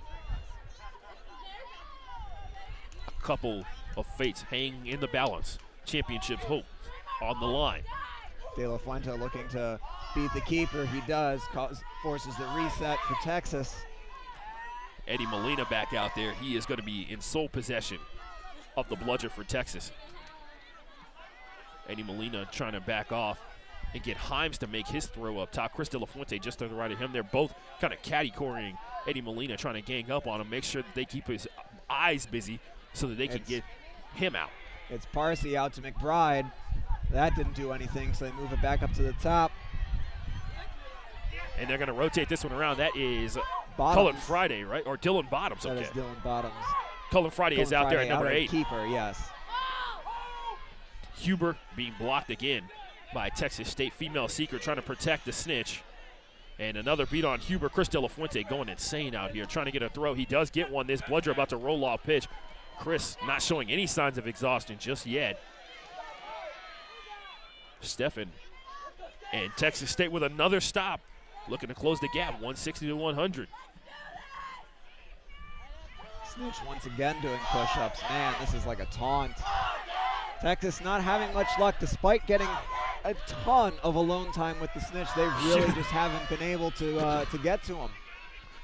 A couple of fates hanging in the balance. Championship hope on the line. De La Fuente looking to beat the keeper. He does, forces the reset for Texas. Eddie Molina back out there. He is going to be in sole possession of the bludger for Texas. Eddie Molina trying to back off and get Himes to make his throw up top. Chris De La Fuente just to the right of him. They're both kind of caddy-cornering Eddie Molina, trying to gang up on him, make sure that they keep his eyes busy so that they can get him out. It's Parsi out to McBride. That didn't do anything, so they move it back up to the top. And they're going to rotate this one around. That is Bottoms. Cullen Friday, right? Or Dylan Bottoms. That is Dylan Bottoms. Cullen Friday is out there at number 8. Keeper, yes. Huber being blocked again by Texas State female seeker trying to protect the Snitch. And another beat on Huber. Chris De La Fuente going insane out here, trying to get a throw. He does get one. This bludger about to roll off pitch. Chris not showing any signs of exhaustion just yet. Stephen and Texas State with another stop, looking to close the gap, 160 to 100. Snitch once again doing push-ups. Man, this is like a taunt. Texas not having much luck despite getting a ton of alone time with the Snitch. They really just haven't been able to get to him.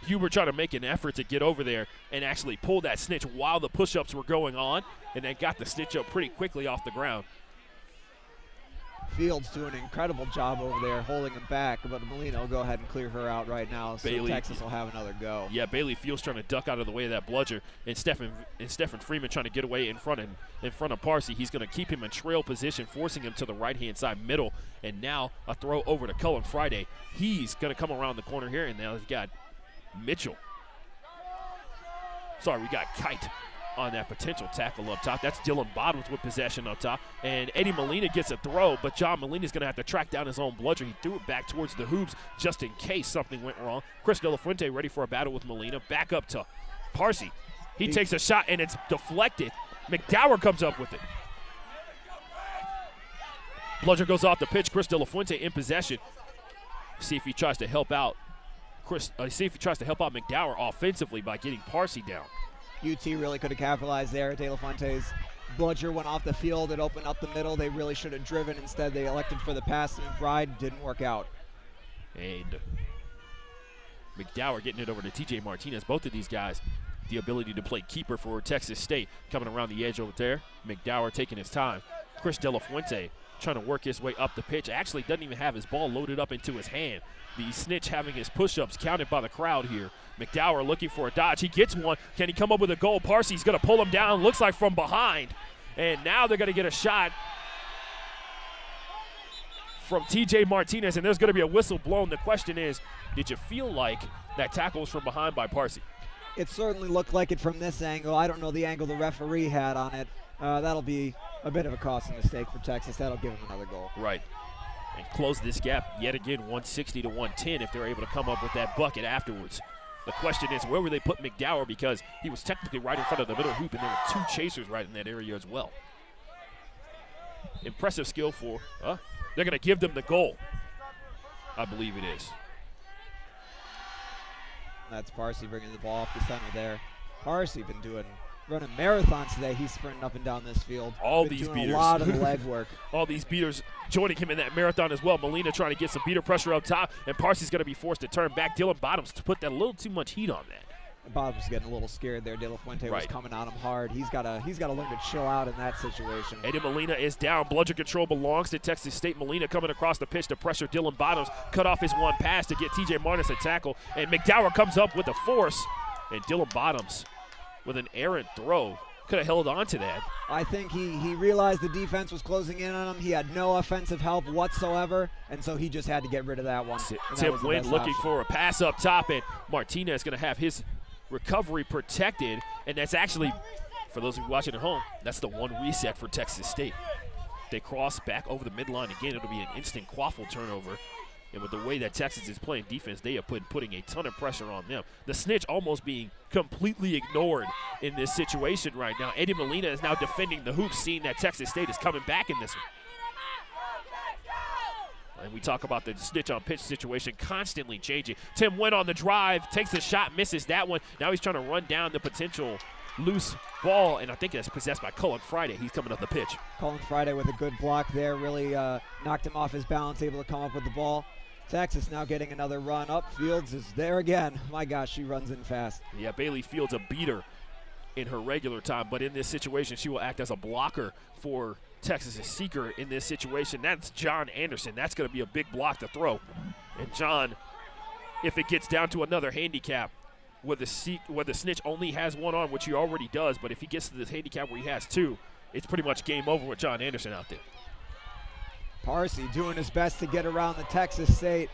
Huber trying to make an effort to get over there and actually pull that Snitch while the push-ups were going on, and then got the Snitch up pretty quickly off the ground. Fields doing an incredible job over there holding him back, but Molina will go ahead and clear her out right now, so Bailey, Texas will have another go. Yeah, Bailey Fields trying to duck out of the way of that bludger, and Stephen Freeman trying to get away in front of Parsi. He's going to keep him in trail position, forcing him to the right-hand side middle, and now a throw over to Cullen Friday. He's going to come around the corner here, and now he's got Mitchell. Sorry, we got Kite on that potential tackle up top. That's Dylan Bottoms with possession up top. And Eddie Molina gets a throw, but John Molina's going to have to track down his own bludger. He threw it back towards the hoops just in case something went wrong. Chris De La Fuente ready for a battle with Molina. Back up to Parsi. He takes a shot, and it's deflected. McDowell comes up with it. Bludger goes off the pitch. Chris De La Fuente in possession. See if he tries to help out McDowell offensively by getting Parsi down. UT really could have capitalized there. De La Fuente's bludger went off the field. It opened up the middle. They really should have driven. Instead, they elected for the pass to McBride. Didn't work out. And McDowell getting it over to TJ Martinez. Both of these guys, the ability to play keeper for Texas State. Coming around the edge over there. McDowell taking his time. Chris De La Fuente trying to work his way up the pitch. Actually doesn't even have his ball loaded up into his hand. The Snitch having his push-ups counted by the crowd here. McDowell looking for a dodge. He gets one. Can he come up with a goal? Parsi's going to pull him down. Looks like from behind. And now they're going to get a shot from TJ Martinez, and there's going to be a whistle blown. The question is, did you feel like that tackle was from behind by Parsi? It certainly looked like it from this angle. I don't know the angle the referee had on it. That'll be a bit of a costly mistake for Texas. That'll give them another goal. Right. And close this gap yet again, 160 to 110, if they're able to come up with that bucket afterwards. The question is, where will they put McDowell, because he was technically right in front of the middle hoop, and there were two chasers right in that area as well. Impressive skill for, they're going to give them the goal. I believe it is. That's Parsi bringing the ball up the center there. Parsi been running marathons today. He's sprinting up and down this field. All these beaters. A lot of the leg work. All these beaters joining him in that marathon as well. Molina trying to get some beater pressure up top, and Parsi's going to be forced to turn back. Dylan Bottoms to put that a little too much heat on that. Bottoms was getting a little scared there. De La Fuente was coming on him hard. He's got to learn to chill out in that situation. Eddie Molina is down. Bludger control belongs to Texas State. Molina coming across the pitch to pressure Dylan Bottoms. Cut off his one pass to get TJ Martinez a tackle. And McDowell comes up with the force. And Dylan Bottoms with an errant throw. Could have held on to that. I think he realized the defense was closing in on him. He had no offensive help whatsoever, and so he just had to get rid of that one. Tim Wynn looking for a pass up top, and Martinez going to have his recovery protected, and that's actually, for those of you watching at home, that's the one reset for Texas State. They cross back over the midline again. It'll be an instant quaffle turnover. And with the way that Texas is playing defense, they are putting a ton of pressure on them. The snitch almost being completely ignored in this situation right now. Eddie Molina is now defending the hoops, seeing that Texas State is coming back in this one. And we talk about the snitch on pitch situation constantly changing. Tim Wynn on the drive, takes a shot, misses that one. Now he's trying to run down the potential loose ball, and I think that's possessed by Cullen Friday. He's coming up the pitch. Cullen Friday with a good block there, really knocked him off his balance, able to come up with the ball. Texas now getting another run up. Fields is there again. My gosh, she runs in fast. Yeah, Bailey Fields a beater in her regular time, but in this situation, she will act as a blocker for Texas's seeker in this situation. That's John Anderson. That's going to be a big block to throw. And John, if it gets down to another handicap, where the snitch only has one on, which he already does, but if he gets to this handicap where he has two, it's pretty much game over with John Anderson out there. Parsi doing his best to get around the Texas State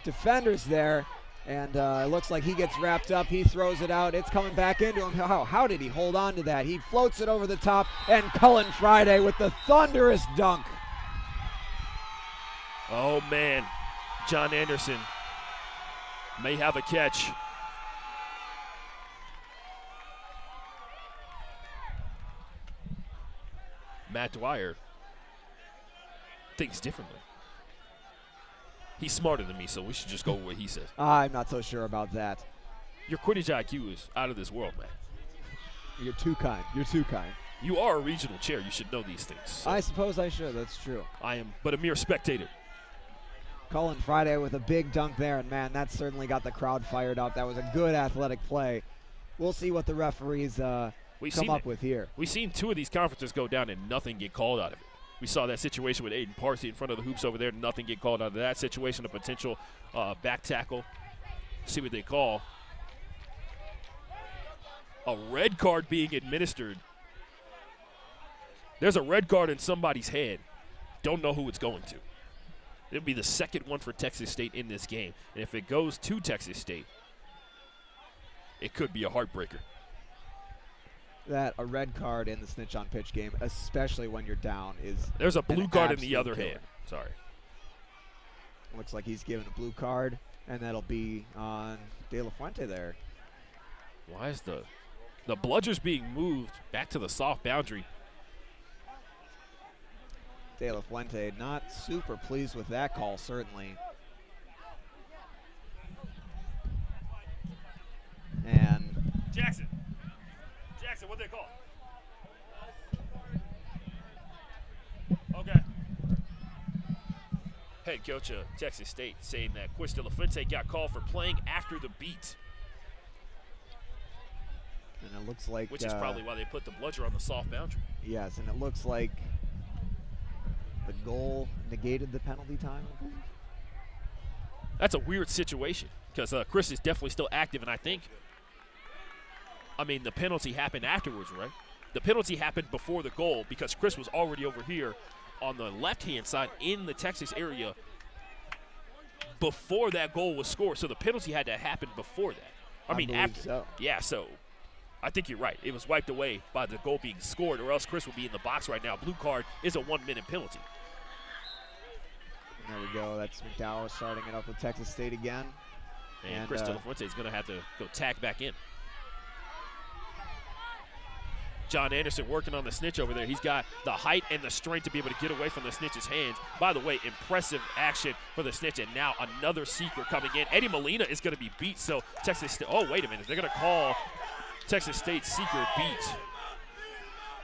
defenders there, and it looks like he gets wrapped up. He throws it out. It's coming back into him. How did he hold on to that? He floats it over the top, and Cullen Friday with the thunderous dunk. Oh, man. John Anderson may have a catch. Matt Dwyer thinks differently. He's smarter than me, so we should just go with what he says. I'm not so sure about that. Your Quidditch IQ is out of this world, man. You're too kind. You're too kind. You are a regional chair. You should know these things. So. I suppose I should. That's true. I am but a mere spectator. Cullen Friday with a big dunk there, and man, that certainly got the crowd fired up. That was a good athletic play. We'll see what the referees come up with here. We've seen two of these conferences go down and nothing get called out of it. We saw that situation with Aiden Parsi in front of the hoops over there. Nothing get called out of that situation. A potential back tackle. See what they call. A red card being administered. There's a red card in somebody's head. Don't know who it's going to. It'll be the second one for Texas State in this game. And if it goes to Texas State, it could be a heartbreaker. That a red card in the snitch on pitch game, especially when you're down, is there's a blue card in the other hand. Sorry. Looks like he's given a blue card, and that'll be on De La Fuente there. Why is the bludger's being moved back to the soft boundary? De La Fuente not super pleased with that call, certainly. And Jackson, what they call? Okay. Head coach of Texas State saying that Quist De La Fuente got called for playing after the beat. And it looks like which is probably why they put the bludger on the soft boundary. Yes, and it looks like the goal negated the penalty time, I believe. That's a weird situation because Chris is definitely still active, and I think, the penalty happened afterwards, right? The penalty happened before the goal because Chris was already over here on the left-hand side in the Texas area before that goal was scored. So the penalty had to happen before that. I believe after. So. Yeah, so I think you're right. It was wiped away by the goal being scored, or else Chris would be in the box right now. Blue card is a 1-minute penalty. There we go. That's McDowell starting it up with Texas State again. And Chris De La Fuente is going to have to go tag back in. John Anderson working on the snitch over there. He's got the height and the strength to be able to get away from the snitch's hands. By the way, impressive action for the snitch, and now another seeker coming in. Eddie Molina is going to be beat, so Texas State, oh, wait a minute. They're going to call Texas State seeker beat.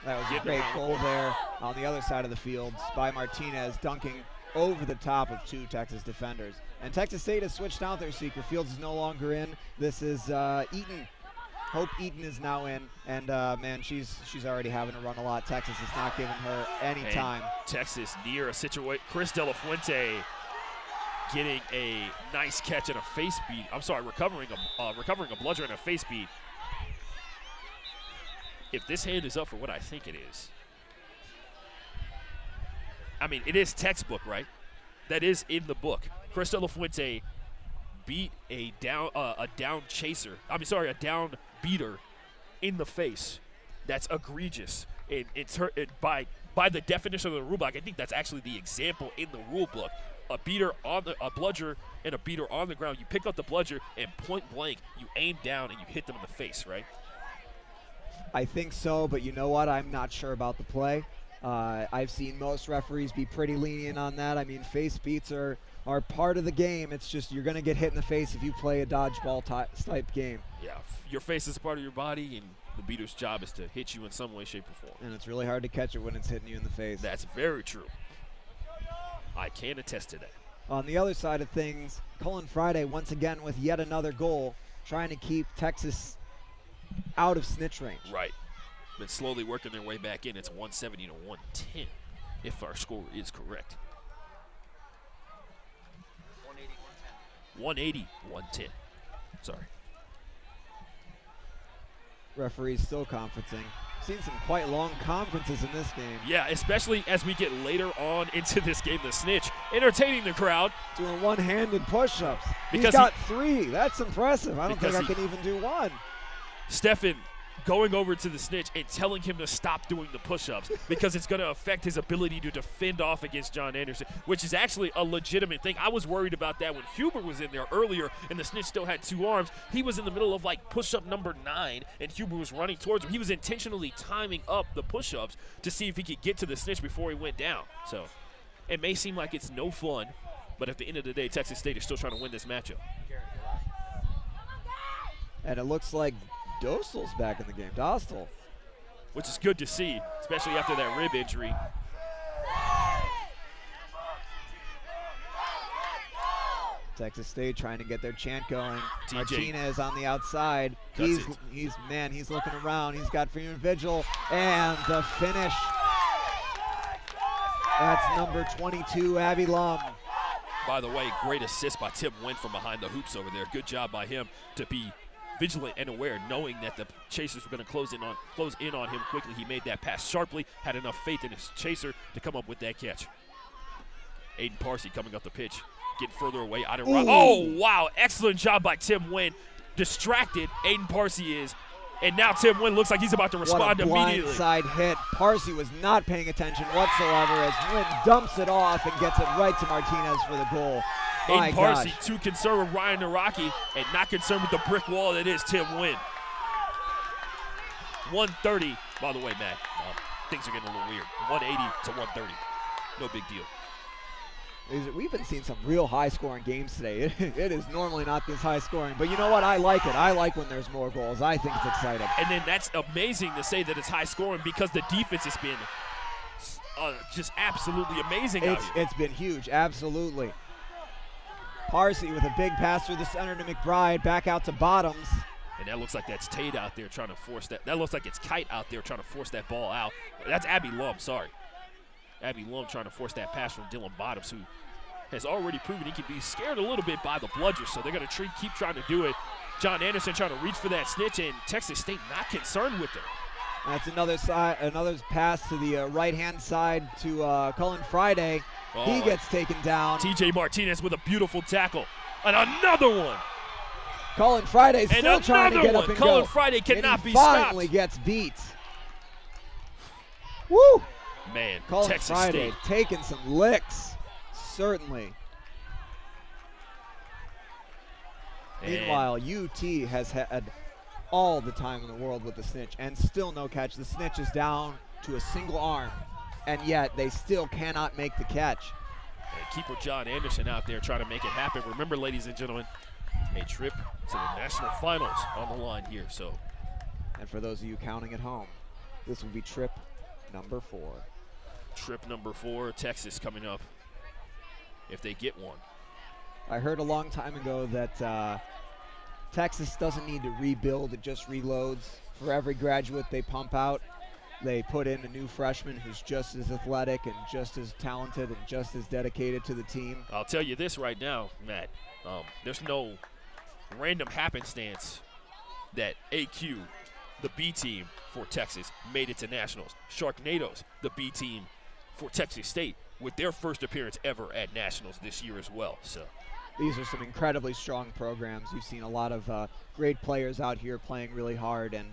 That was a great goal there on the other side of the field by Martinez, dunking over the top of 2 Texas defenders. And Texas State has switched out their seeker. Fields is no longer in. This is Eaton. Hope Eaton is now in, and man, she's already having to run a lot. Texas is not giving her any time. Texas near a situation. Chris De La Fuente getting a nice catch and a face beat. I'm sorry, recovering a bludger and a face beat. If this hand is up for what I think it is, I mean, it is textbook, right? That is in the book. Chris De La Fuente beat a down chaser. I mean, sorry, a down beater in the face. That's egregious. By the definition of the rule book, I think that's actually the example in the rule book. A bludger and a beater on the ground. You pick up the bludger and point blank, you aim down and you hit them in the face, right? I think so, but you know what? I'm not sure about the play. I've seen most referees be pretty lenient on that. I mean, face beats are part of the game. It's just you're going to get hit in the face if you play a dodgeball type game. Yeah, your face is a part of your body, and the beater's job is to hit you in some way, shape, or form. And it's really hard to catch it when it's hitting you in the face. That's very true. I can attest to that. On the other side of things, Cullen Friday once again with yet another goal, trying to keep Texas out of snitch range. Right. Been slowly working their way back in. It's 170 to 110, if our score is correct. 180, 110. Sorry. Referees still conferencing. Seen some quite long conferences in this game. Yeah, especially as we get later on into this game, the snitch entertaining the crowd. Doing one-handed push-ups. He's got 3. That's impressive. I don't think I can even do 1. Stefan going over to the snitch and telling him to stop doing the push-ups because it's going to affect his ability to defend off against John Anderson, which is actually a legitimate thing. I was worried about that when Huber was in there earlier and the snitch still had 2 arms. He was in the middle of like push-up number 9 and Huber was running towards him. He was intentionally timing up the push-ups to see if he could get to the snitch before he went down. So it may seem like it's no fun, but at the end of the day, Texas State is still trying to win this matchup. And it looks like Dostal's back in the game. Dostal. Which is good to see, especially after that rib injury. Texas State trying to get their chant going. TJ. Martinez on the outside. He's looking around. He's got Freeman Vigil and the finish. That's number 22, Abby Lum. By the way, great assist by Tim Wynn from behind the hoops over there. Good job by him to be vigilant and aware, knowing that the chasers were going to close in on him quickly. He made that pass sharply, had enough faith in his chaser to come up with that catch. Aiden Parsi coming up the pitch, getting further away. Oh, wow. Excellent job by Tim Wynn. Distracted, Aiden Parsi is. And now Tim Wynn looks like he's about to respond immediately. Blindside hit. Parsi was not paying attention whatsoever as Wynn dumps it off and gets it right to Martinez for the goal. Aiden Parsi too concerned with Ryan Naraki and not concerned with the brick wall that is Tim Wynn. 130, by the way, Matt, things are getting a little weird. 180 to 130, no big deal. We've been seeing some real high-scoring games today. It is normally not this high-scoring, but you know what? I like it. I like when there's more goals. I think it's exciting. And then that's amazing to say that it's high-scoring because the defense has been just absolutely amazing out here. It's been huge, absolutely. Parsi with a big pass through the center to McBride, back out to Bottoms. And that looks like that's Tate out there trying to force that. That looks like it's Kite out there trying to force that ball out. That's Abby Lum, sorry. Abby Lum trying to force that pass from Dylan Bottoms, who has already proven he can be scared a little bit by the bludger, so they're going to keep trying to do it. John Anderson trying to reach for that snitch, and Texas State not concerned with it. That's another pass to the right-hand side to Cullen Friday. Oh, he gets taken down. TJ Martinez with a beautiful tackle. And another one. Cullen Friday still trying to get up and go. Cullen Friday cannot be stopped. Finally gets beat. Woo! Man, Cullen Texas Friday State taking some licks, certainly. Meanwhile, UT has had all the time in the world with the snitch and still no catch. The snitch is down to a single arm, and yet they still cannot make the catch. And keeper John Anderson out there trying to make it happen. Remember, ladies and gentlemen, a trip to the national finals on the line here. So, and for those of you counting at home, this will be trip number 4. Trip number 4, Texas coming up if they get one. I heard a long time ago that Texas doesn't need to rebuild, it just reloads. For every graduate they pump out, they put in a new freshman who's just as athletic and just as talented and just as dedicated to the team. I'll tell you this right now, Matt. There's no random happenstance that AQ, the B team for Texas, made it to nationals. Sharknadoes, the B team for Texas State, with their first appearance ever at nationals this year as well. So these are some incredibly strong programs. You've seen a lot of great players out here playing really hard, and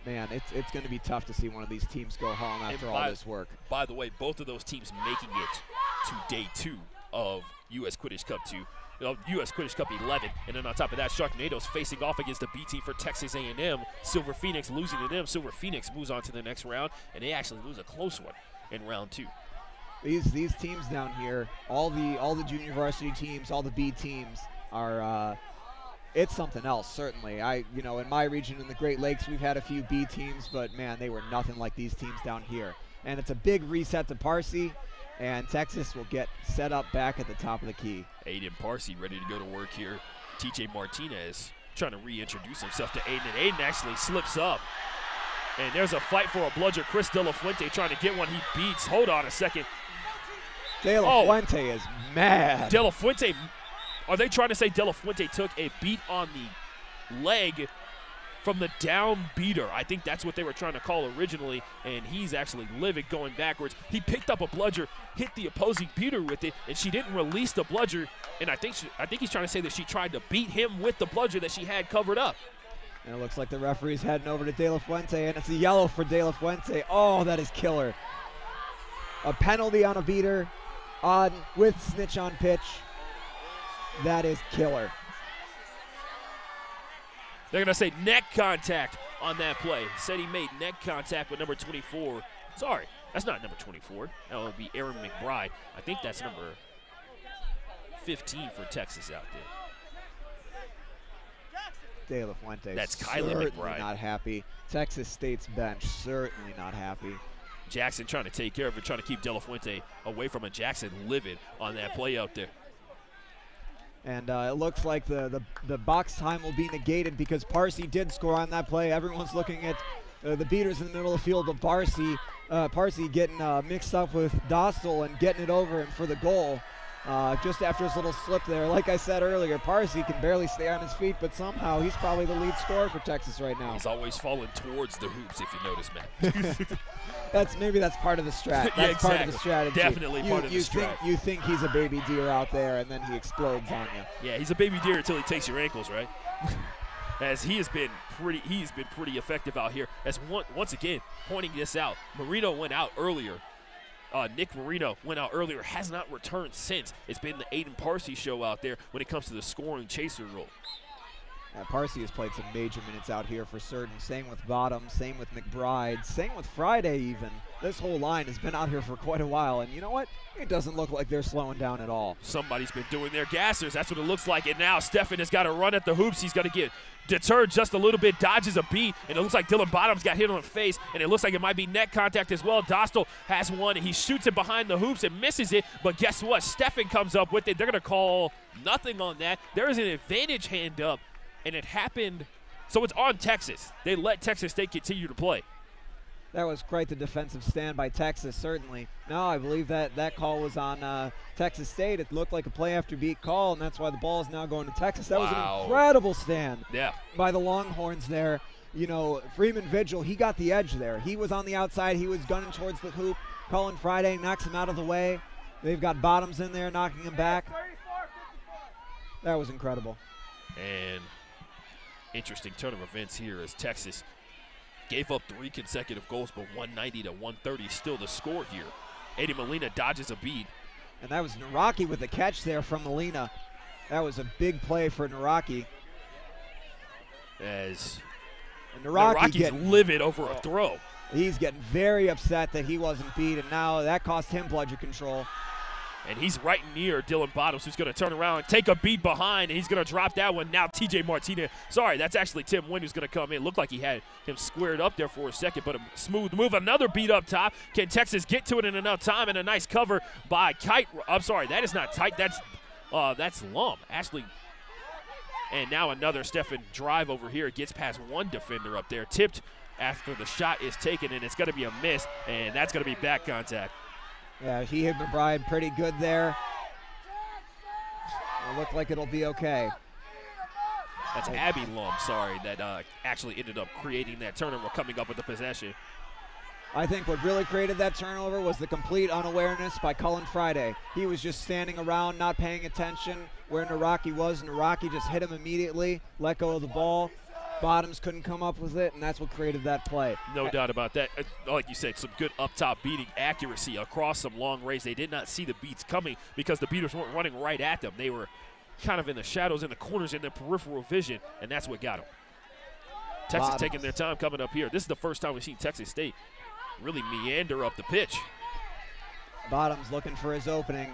man, it's going to be tough to see one of these teams go home after all this work. By the way, both of those teams making it to day 2 of U.S. Quidditch Cup 2. U.S. Quidditch Cup 11, and then on top of that, Sharknadoes facing off against the B team for Texas A&M. Silver Phoenix losing to them. Silver Phoenix moves on to the next round, and they actually lose a close one in round 2. These teams down here, all the junior varsity teams, all the B teams are it's something else, certainly. In my region in the Great Lakes, we've had a few B teams, but man, they were nothing like these teams down here. And it's a big reset to Parsi, and Texas will get set up back at the top of the key. Aiden Parsi ready to go to work here. TJ Martinez trying to reintroduce himself to Aiden, and Aiden actually slips up. And there's a fight for a bludger. Chris De La Fuente trying to get one. He beats. Hold on a second. De La Fuente is mad. De La Fuente, are they trying to say De La Fuente took a beat on the leg from the down beater? I think that's what they were trying to call originally, and he's actually livid going backwards. He picked up a bludger, hit the opposing beater with it, and she didn't release the bludger, and I think he's trying to say that she tried to beat him with the bludger that she had covered up. And it looks like the referee's heading over to De La Fuente, and it's a yellow for De La Fuente. Oh, that is killer. A penalty on a beater with Snitch on pitch. That is killer. They're going to say neck contact on that play. Said he made neck contact with number 24. Sorry, that's not number 24. That would be Aaron McBride. I think that's number 15 for Texas out there. De La Fuente that's Kylie McBride. Not happy. Texas State's bench certainly not happy. Jackson trying to take care of it, trying to keep De La Fuente away from it. Jackson livid on that play out there. And it looks like the box time will be negated because Parsi did score on that play. Everyone's looking at the beaters in the middle of the field, but Parsi getting mixed up with Dostal and getting it over him for the goal. Just after his little slip there. Like I said earlier, Parsi can barely stay on his feet, but somehow he's probably the lead scorer for Texas right now. He's always falling towards the hoops, if you notice, Matt. Maybe that's part of the strat. That's exactly. part of the strategy. Definitely part of the strat. You think he's a baby deer out there, and then he explodes on you. Yeah, he's a baby deer until he takes your ankles, right? As he's been pretty effective out here. As once again pointing this out, Marino went out earlier. Nick Marino went out earlier, has not returned since. It's been the Aiden Parsi show out there when it comes to the scoring chaser role. Parsi has played some major minutes out here for certain. Same with Bottom, same with McBride, same with Friday even. This whole line has been out here for quite a while, and you know what? It doesn't look like they're slowing down at all. Somebody's been doing their gassers. That's what it looks like. And now Stefan has got to run at the hoops. He's going to get deterred just a little bit, dodges a beat, and it looks like Dylan Bottoms got hit on the face, and it looks like it might be neck contact as well. Dostal has one, and he shoots it behind the hoops and misses it, but guess what? Stefan comes up with it. They're going to call nothing on that. There is an advantage hand up, and it happened. So it's on Texas. They let Texas State continue to play. That was quite the defensive stand by Texas, certainly. No, I believe that call was on Texas State. It looked like a play after beat call, and that's why the ball is now going to Texas. That was an incredible stand by the Longhorns there. You know, Freeman Vigil, he got the edge there. He was on the outside. He was gunning towards the hoop. Colin Friday knocks him out of the way. They've got Bottoms in there knocking him back. That was incredible. And interesting turn of events here as Texas gave up 3 consecutive goals, but 190 to 130 still the score here. Eddie Molina dodges a beat. And that was Naraki with the catch there from Molina. That was a big play for Naraki. As Naraki's livid over a throw. He's getting very upset that he wasn't beat, and now that cost him bludger control. And he's right near Dylan Bottoms, who's going to turn around and take a beat behind, and he's going to drop that one. Now TJ Martinez, sorry, that's actually Tim Wynn who's going to come in. Looked like he had him squared up there for a second, but a smooth move. Another beat up top. Can Texas get to it in enough time? And a nice cover by Kite. I'm sorry, that is not Tight. That's Lum. Ashley. And now another Stephen drive over here. Gets past one defender up there. Tipped after the shot is taken, and it's going to be a miss, and that's going to be back contact. Yeah, he hit McBride pretty good there. It'll look like it'll be okay. That's Abby Lum, sorry, that actually ended up creating that turnover, coming up with the possession. I think what really created that turnover was the complete unawareness by Cullen Friday. He was just standing around, not paying attention where Naraki was. Naraki just hit him immediately, let go of the ball. Bottoms couldn't come up with it, and that's what created that play. No doubt about that. Like you said, some good up-top beating accuracy across some long range. They did not see the beats coming because the beaters weren't running right at them. They were kind of in the shadows, in the corners, in their peripheral vision, and that's what got them. Texas taking their time coming up here. This is the first time we've seen Texas State really meander up the pitch. Bottoms looking for his opening.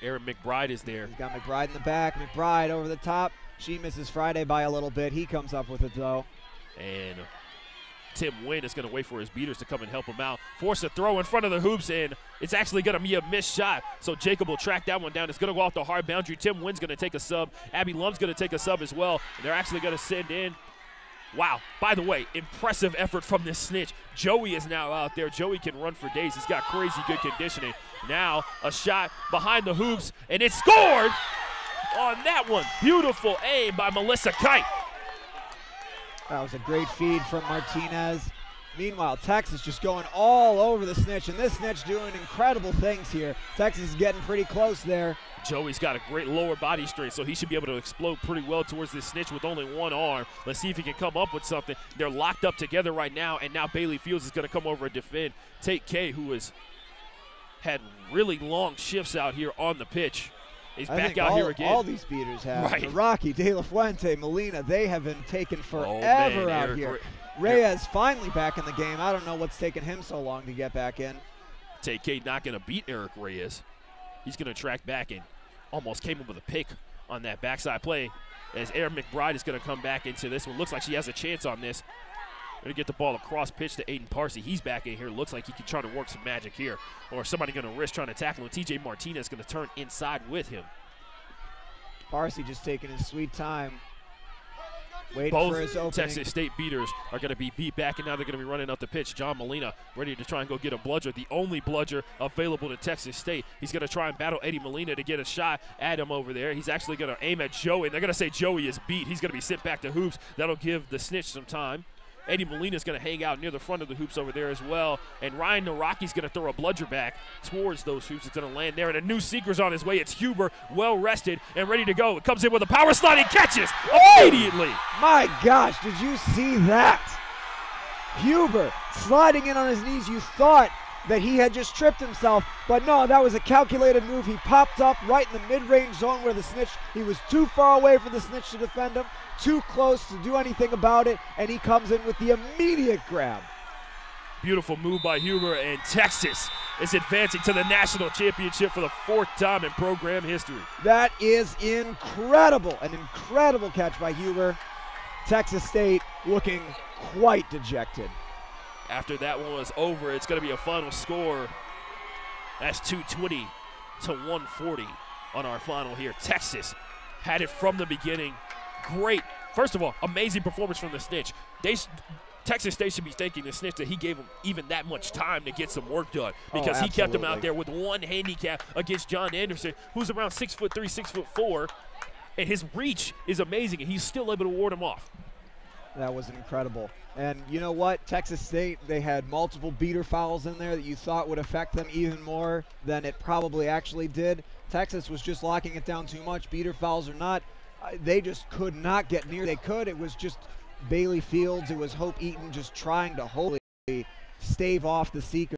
Aaron McBride is there. He's got McBride in the back. McBride over the top. She misses Friday by a little bit. He comes up with it, though. And Tim Wynn is going to wait for his beaters to come and help him out. Force a throw in front of the hoops, and it's actually going to be a missed shot. So Jacob will track that one down. It's going to go off the hard boundary. Tim Wynn's going to take a sub. Abby Lum's going to take a sub as well. And they're actually going to send in. Wow, by the way, impressive effort from this snitch. Joey is now out there. Joey can run for days. He's got crazy good conditioning. Now a shot behind the hoops, and it's scored on that one. Beautiful aim by Melissa Kite. That was a great feed from Martinez. Meanwhile, Texas just going all over the snitch, and this snitch doing incredible things here. Texas is getting pretty close there. Joey's got a great lower body strength, so he should be able to explode pretty well towards this snitch with only one arm. Let's see if he can come up with something. They're locked up together right now, and now Bailey Fields is going to come over and defend Tate K, who has had really long shifts out here on the pitch. He's back out here again. All these beaters have. Right. Rocky, De La Fuente, Molina, they have been taken forever out here. Reyes finally back in the game. I don't know what's taken him so long to get back in. Tate K not going to beat Eric Reyes. He's going to track back and almost came up with a pick on that backside play as Aaron McBride is going to come back into this one. Looks like she has a chance on this. Going to get the ball across pitch to Aiden Parsi. He's back in here. Looks like he can try to work some magic here. Or somebody going to risk trying to tackle him. TJ Martinez is going to turn inside with him. Parsi just taking his sweet time. Waiting for his opening. Texas State beaters are going to be beat back, and now they're going to be running up the pitch. John Molina ready to try and go get a bludger, the only bludger available to Texas State. He's going to try and battle Eddie Molina to get a shot at him over there. He's actually going to aim at Joey, and they're going to say Joey is beat. He's going to be sent back to hoops. That'll give the snitch some time. Eddie Molina is going to hang out near the front of the hoops over there as well. And Ryan Naraki's going to throw a bludger back towards those hoops. It's going to land there. And a new seeker's on his way. It's Huber, well rested and ready to go. It comes in with a power slide and catches immediately. My gosh, did you see that? Huber sliding in on his knees. You thought that he had just tripped himself, but no, that was a calculated move. He popped up right in the mid-range zone where the snitch, he was too far away for the snitch to defend him, too close to do anything about it, and he comes in with the immediate grab. Beautiful move by Huber, and Texas is advancing to the national championship for the 4th time in program history. That is incredible, an incredible catch by Huber. Texas State looking quite dejected. After that one was over, it's going to be a final score. That's 220 to 140 on our final here. Texas had it from the beginning. Great. First of all, amazing performance from the snitch. Texas State should be thanking the snitch that he gave him even that much time to get some work done, because he kept him out there with one handicap against John Anderson, who's around 6'3", 6'4", and his reach is amazing, and he's still able to ward him off. That was incredible. And you know what? Texas State, they had multiple beater fouls in there that you thought would affect them even more than it probably actually did. Texas was just locking it down too much, beater fouls or not. They just could not get near. They could. It was just Bailey Fields. It was Hope Eaton just trying to wholly stave off the seeker.